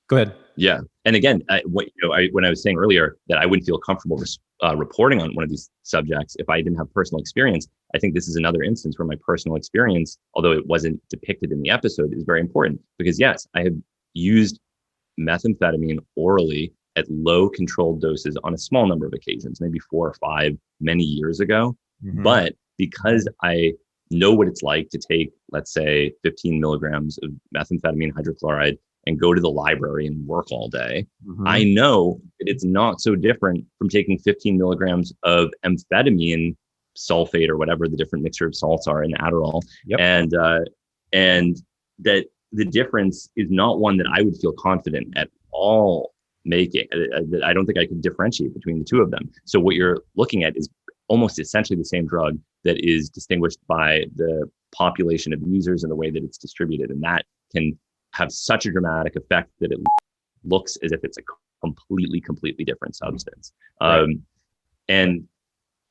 Go ahead. Yeah, and again, when I was saying earlier that I wouldn't feel comfortable reporting on one of these subjects if I didn't have personal experience, I think this is another instance where my personal experience, although it wasn't depicted in the episode, is very important, because yes, I have used methamphetamine orally at low controlled doses on a small number of occasions, maybe 4 or 5, many years ago. Mm-hmm. But because I know what it's like to take, let's say, 15 milligrams of methamphetamine hydrochloride and go to the library and work all day, mm-hmm. I know that it's not so different from taking 15 milligrams of amphetamine sulfate, or whatever the different mixture of salts are in Adderall. Yep. And that the difference is not one that I would feel confident at all making. I don't think I could differentiate between the two of them. So what you're looking at is almost essentially the same drug that is distinguished by the population of users and the way that it's distributed. And that can have such a dramatic effect that it looks as if it's a completely different substance. Right.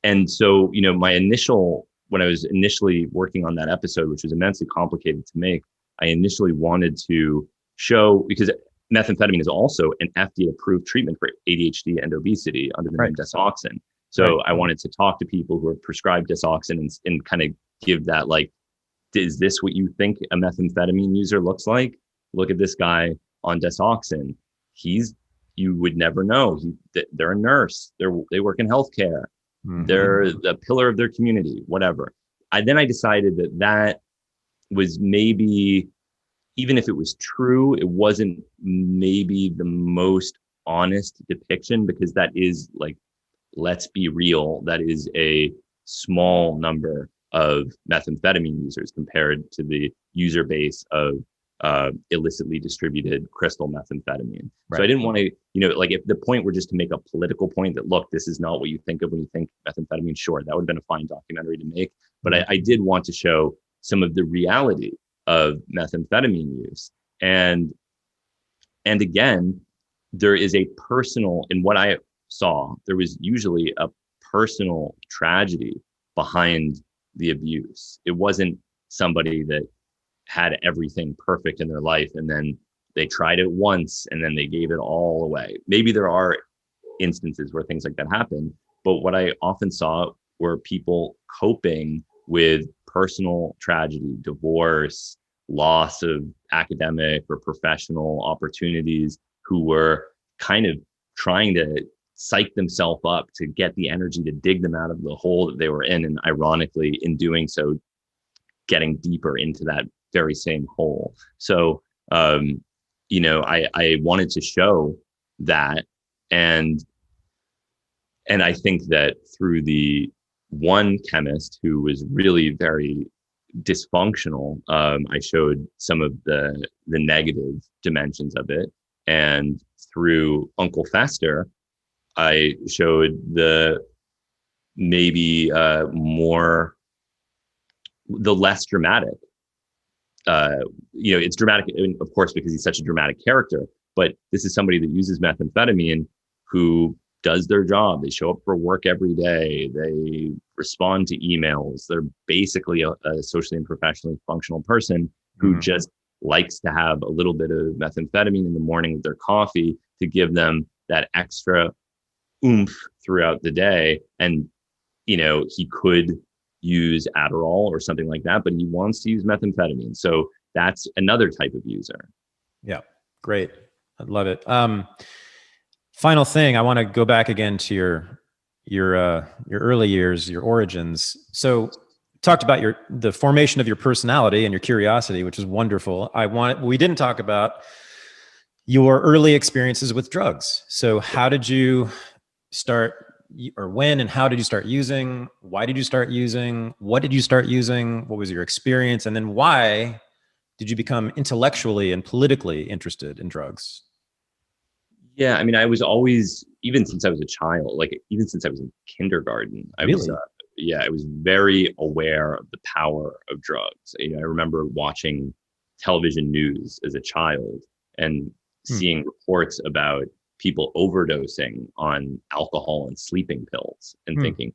And so, when I was initially working on that episode, which was immensely complicated to make, I initially wanted to show, because methamphetamine is also an FDA-approved treatment for ADHD and obesity under the name Desoxyn. So I wanted to talk to people who are prescribed Desoxyn and kind of give that, like, is this what you think a methamphetamine user looks like? Look at this guy on Desoxyn. You would never know. They're a nurse. They work in healthcare. Mm-hmm. They're the pillar of their community, whatever. I decided that was maybe, even if it was true, it wasn't maybe the most honest depiction, because that is, like, let's be real, that is a small number of methamphetamine users compared to the user base of illicitly distributed crystal methamphetamine. Right. So I didn't want to, if the point were just to make a political point that, look, this is not what you think of when you think methamphetamine, sure, that would have been a fine documentary to make. But I did want to show some of the reality of methamphetamine use. And again, there is a personal, in what I saw, there was usually a personal tragedy behind the abuse. It wasn't somebody that had everything perfect in their life, and then they tried it once and then they gave it all away. Maybe there are instances where things like that happen, but what I often saw were people coping with personal tragedy, divorce, loss of academic or professional opportunities, who were kind of trying to psych themselves up to get the energy to dig them out of the hole that they were in. And ironically, in doing so, getting deeper into that very same hole. So, I wanted to show that. And I think that through the one chemist who was really very dysfunctional, I showed some of the negative dimensions of it. And through Uncle Fester, I showed the maybe the less dramatic. It's dramatic, of course, because he's such a dramatic character. But this is somebody that uses methamphetamine who does their job. They show up for work every day. They respond to emails. They're basically a socially and professionally functional person who just likes to have a little bit of methamphetamine in the morning with their coffee to give them that extra oomph throughout the day. And, he could use Adderall or something like that, but he wants to use methamphetamine. So that's another type of user. Yeah, great. I love it. Final thing, I want to go back again to your early years, your origins. So talked about the formation of your personality and your curiosity, which is wonderful. We didn't talk about your early experiences with drugs. So how did you start, or when and how did you start using? Why did you start using? What did you start using? What was your experience? And then why did you become intellectually and politically interested in drugs? Yeah, I mean, I was always, even since I was a child, like even since I was in kindergarten, I was very aware of the power of drugs. I remember watching television news as a child and seeing reports about people overdosing on alcohol and sleeping pills and thinking,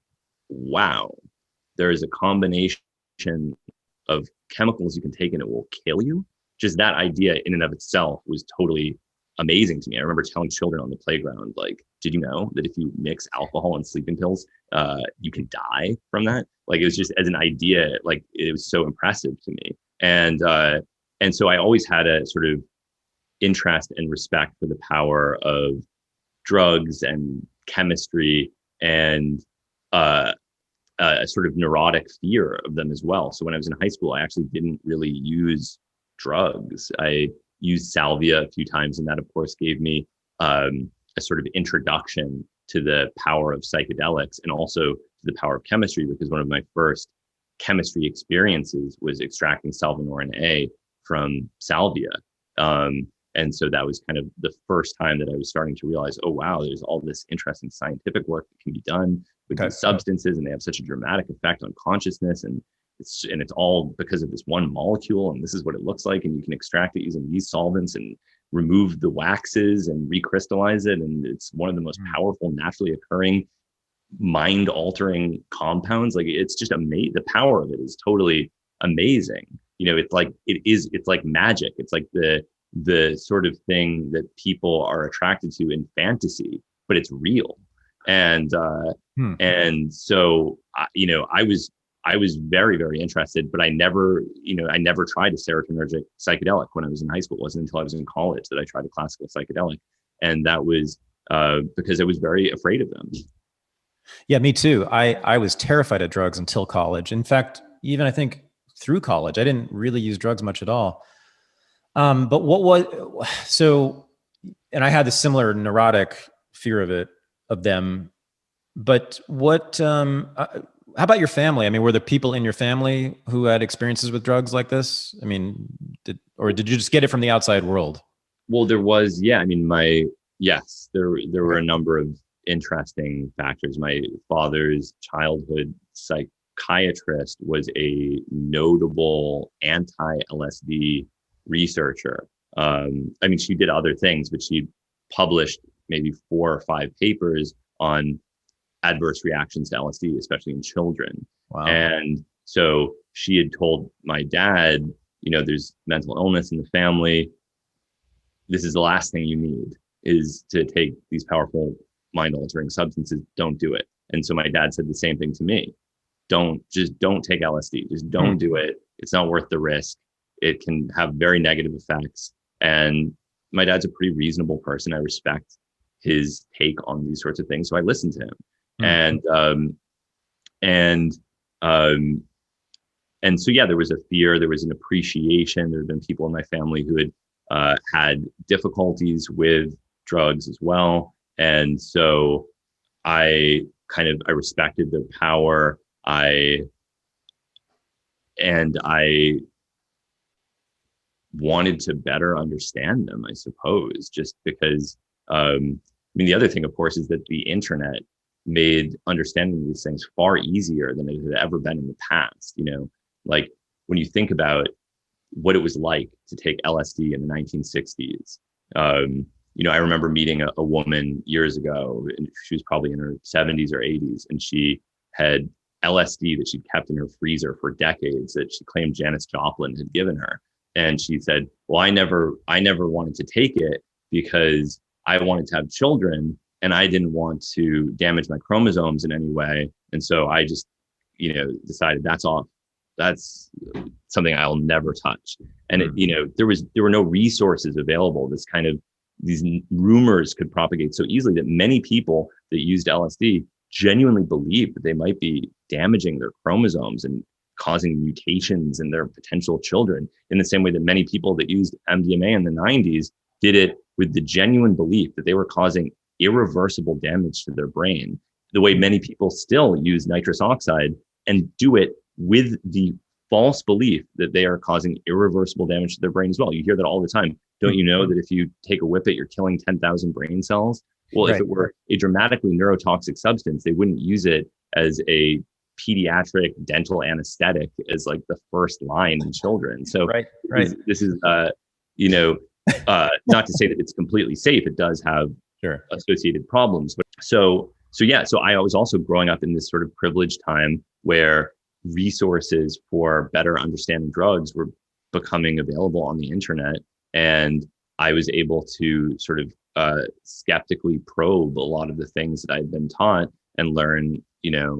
wow, there is a combination of chemicals you can take and it will kill you. Just that idea in and of itself was totally amazing to me. I remember telling children on the playground, like, did you know that if you mix alcohol and sleeping pills, you can die from that? Like, it was just, as an idea, like, it was so impressive to me. And so I always had a sort of interest and respect for the power of drugs and chemistry, and a sort of neurotic fear of them as well. So when I was in high school, I actually didn't really use drugs. I used salvia a few times, and that of course gave me a sort of introduction to the power of psychedelics and also to the power of chemistry, because one of my first chemistry experiences was extracting salvinorin A from salvia. And so that was kind of the first time that I was starting to realize, oh, wow, there's all this interesting scientific work that can be done with these substances, and they have such a dramatic effect on consciousness. And it's all because of this one molecule, and this is what it looks like. And you can extract it using these solvents and remove the waxes and recrystallize it. And it's one of the most powerful, naturally occurring, mind-altering compounds. Like, it's just amazing. The power of it is totally amazing. It's like magic. It's like the sort of thing that people are attracted to in fantasy, but it's real. And so I was very, very interested, but I never tried a serotonergic psychedelic when I was in high school. It wasn't until I was in college that I tried a classical psychedelic. And that was because I was very afraid of them. Yeah, me too. I was terrified of drugs until college. In fact, even I think through college, I didn't really use drugs much at all. And I had this similar neurotic fear of them. But how about your family? I mean, were there people in your family who had experiences with drugs like this? I mean, did you just get it from the outside world? Well, there was, yeah. I mean, there were a number of interesting factors. My father's childhood psychiatrist was a notable anti-LSD researcher. I mean, she did other things, but she published maybe 4 or 5 papers on adverse reactions to LSD, especially in children. Wow. And so she had told my dad, there's mental illness in the family. This is the last thing you need, is to take these powerful mind altering substances. Don't do it. And so my dad said the same thing to me. Don't take LSD. Just don't do it. It's not worth the risk. It can have very negative effects. And my dad's a pretty reasonable person. I respect his take on these sorts of things. So I listened to him. And so, yeah, there was a fear, there was an appreciation. There had been people in my family who had had difficulties with drugs as well. And so I respected their power. I wanted to better understand them, I suppose, just because, the other thing, of course, is that the internet made understanding these things far easier than it had ever been in the past. Like when you think about what it was like to take LSD in the 1960s, I remember meeting a woman years ago, and she was probably in her 70s or 80s, and she had LSD that she'd kept in her freezer for decades that she claimed Janis Joplin had given her. And she said, well, I never wanted to take it because I wanted to have children and I didn't want to damage my chromosomes in any way. And so I just, decided that's off. That's something I'll never touch. And there were no resources available. These rumors could propagate so easily that many people that used LSD genuinely believed that they might be damaging their chromosomes and causing mutations in their potential children, in the same way that many people that used MDMA in the 90s did it with the genuine belief that they were causing irreversible damage to their brain, the way many people still use nitrous oxide and do it with the false belief that they are causing irreversible damage to their brain as well. You hear that all the time. Don't you know that if you take a whippet, you're killing 10,000 brain cells? Well, If it were a dramatically neurotoxic substance, they wouldn't use it as a pediatric dental anesthetic as like the first line in children. So this is not to say that it's completely safe. It does have associated problems. But so I was also growing up in this sort of privileged time where resources for better understanding drugs were becoming available on the internet. And I was able to sort of skeptically probe a lot of the things that I'd been taught and learn,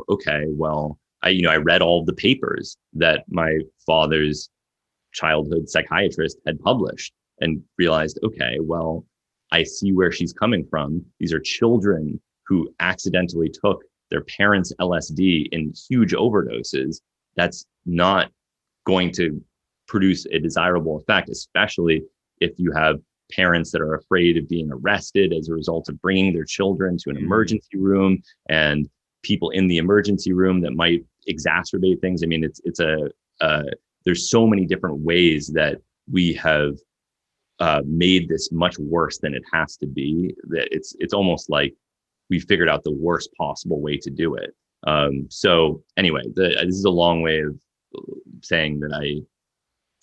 okay, well, I read all the papers that my father's childhood psychiatrist had published and realized, okay, well, I see where she's coming from. These are children who accidentally took their parents' LSD in huge overdoses. That's not going to produce a desirable effect, especially if you have parents that are afraid of being arrested as a result of bringing their children to an emergency room, and people in the emergency room that might exacerbate things. I mean, there's so many different ways that we have made this much worse than it has to be, that it's almost like we figured out the worst possible way to do it. So anyway, this is a long way of saying that I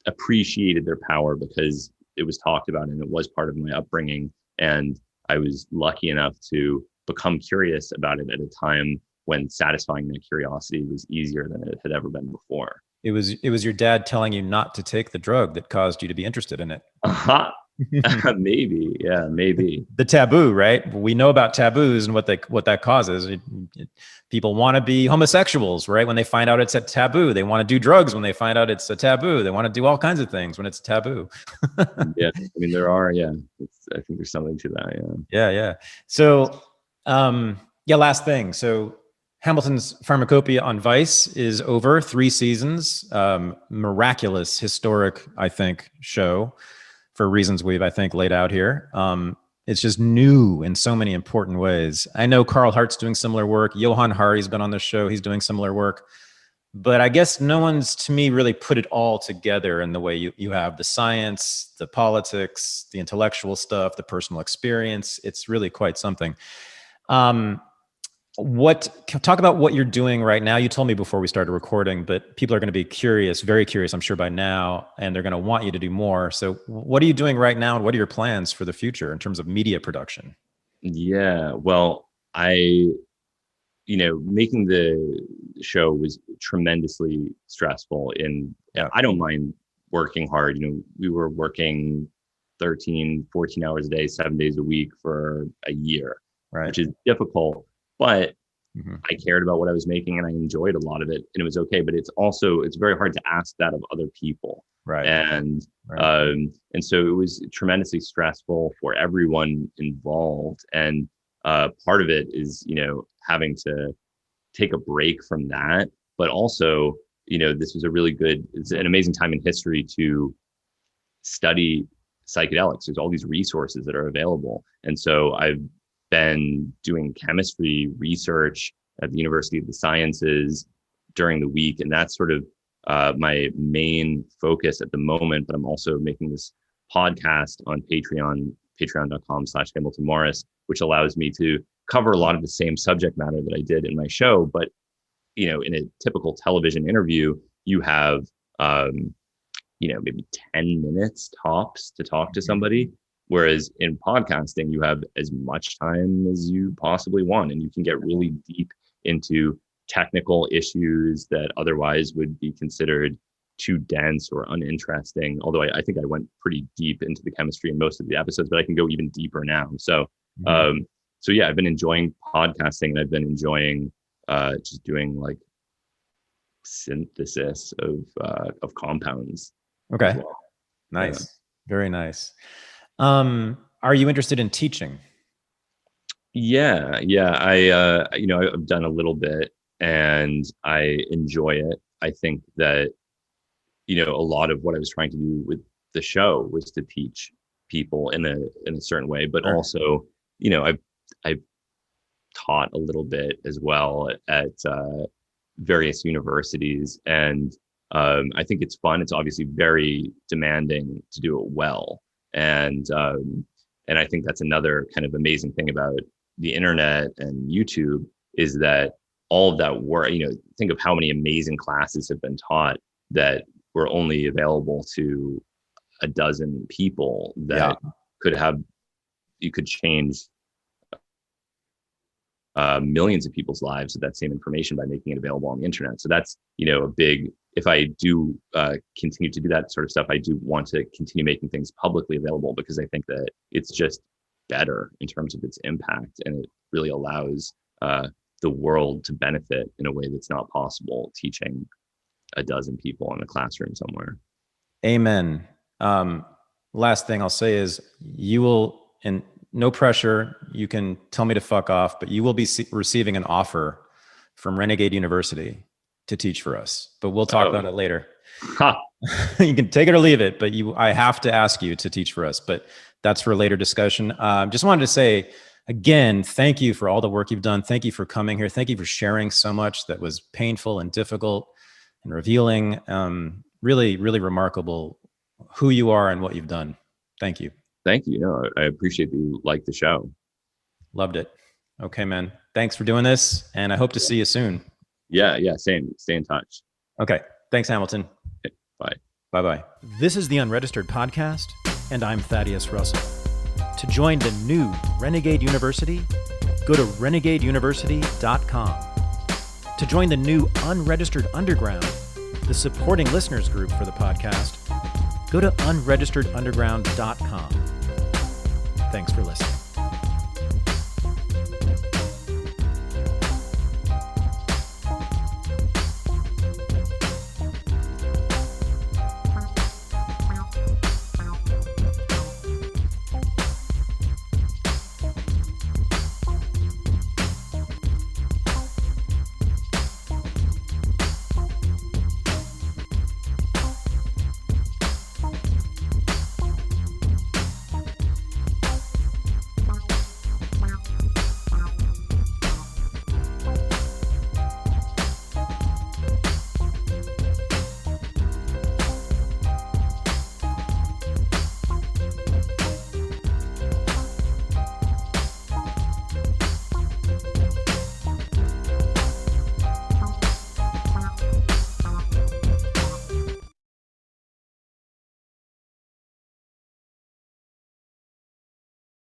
appreciated their power because it was talked about and it was part of my upbringing. And I was lucky enough to become curious about it at a time when satisfying that curiosity was easier than it had ever been before. It was your dad telling you not to take the drug that caused you to be interested in it. Maybe. Yeah, maybe. The taboo, right? We know about taboos and what that causes. People want to be homosexuals, right? When they find out it's a taboo, they want to do drugs. When they find out it's a taboo, they want to do all kinds of things when it's taboo. Yeah, I mean, there are. Yeah, I think there's something to that. Yeah. So, last thing. So, Hamilton's Pharmacopeia on Vice is over, 3 seasons. Miraculous, historic, I think, show for reasons we've, I think, laid out here. It's just new in so many important ways. I know Carl Hart's doing similar work. Johan Hari's been on the show. He's doing similar work. But I guess no one's, to me, really put it all together in the way you have the science, the politics, the intellectual stuff, the personal experience. It's really quite something. Talk about what you're doing right now. You told me before we started recording, but people are going to be curious, very curious, I'm sure by now, and they're going to want you to do more. So what are you doing right now? And what are your plans for the future in terms of media production? Yeah, well, making the show was tremendously stressful, and I don't mind working hard. We were working 13, 14 hours a day, 7 days a week for a year, Right. which is difficult, but Mm-hmm. I cared about what I was making and I enjoyed a lot of it and it was okay. But it's very hard to ask that of other people. Right. And so it was tremendously stressful for everyone involved. And part of it is, having to take a break from that, but also, this was it's an amazing time in history to study psychedelics. There's all these resources that are available. And so I've been doing chemistry research at the University of the Sciences during the week. And that's sort of my main focus at the moment. But I'm also making this podcast on Patreon, patreon.com/Hamilton Morris, which allows me to cover a lot of the same subject matter that I did in my show. But, in a typical television interview, you have, maybe 10 minutes tops to talk to somebody. Whereas in podcasting, you have as much time as you possibly want, and you can get really deep into technical issues that otherwise would be considered too dense or uninteresting. Although I think I went pretty deep into the chemistry in most of the episodes, but I can go even deeper now. So, yeah, I've been enjoying podcasting, and I've been enjoying just doing like synthesis of compounds. Okay. Well. Nice. Yeah. Very nice. Are you interested in teaching? Yeah. I've done a little bit and I enjoy it. I think that, a lot of what I was trying to do with the show was to teach people in a certain way, but also, I've taught a little bit as well at various universities, and I think it's fun. It's obviously very demanding to do it well. And I think that's another kind of amazing thing about the internet and YouTube is that all of that work, think of how many amazing classes have been taught that were only available to a dozen people that you could change millions of people's lives with that same information by making it available on the internet. So that's, a big, if I do continue to do that sort of stuff, I do want to continue making things publicly available because I think that it's just better in terms of its impact, and it really allows the world to benefit in a way that's not possible teaching a dozen people in a classroom somewhere. Amen. Last thing I'll say is you will, and no pressure, you can tell me to fuck off, but you will be receiving an offer from Renegade University to teach for us, but we'll talk about it later. You can take it or leave it, but I have to ask you to teach for us, but that's for a later discussion. Just wanted to say again, thank you for all the work you've done. Thank you for coming here. Thank you for sharing so much that was painful and difficult and revealing. Really, really remarkable who you are and what you've done. Thank you. Thank you. No, I appreciate that you like the show. Loved it. Okay, man. Thanks for doing this, and I hope to see you soon. Yeah, same. Stay in touch. Okay. Thanks, Hamilton. Okay, bye. Bye-bye. This is the Unregistered podcast, and I'm Thaddeus Russell. To join the new Renegade University, go to renegadeuniversity.com. To join the new Unregistered Underground, the supporting listeners group for the podcast, go to unregisteredunderground.com. Thanks for listening.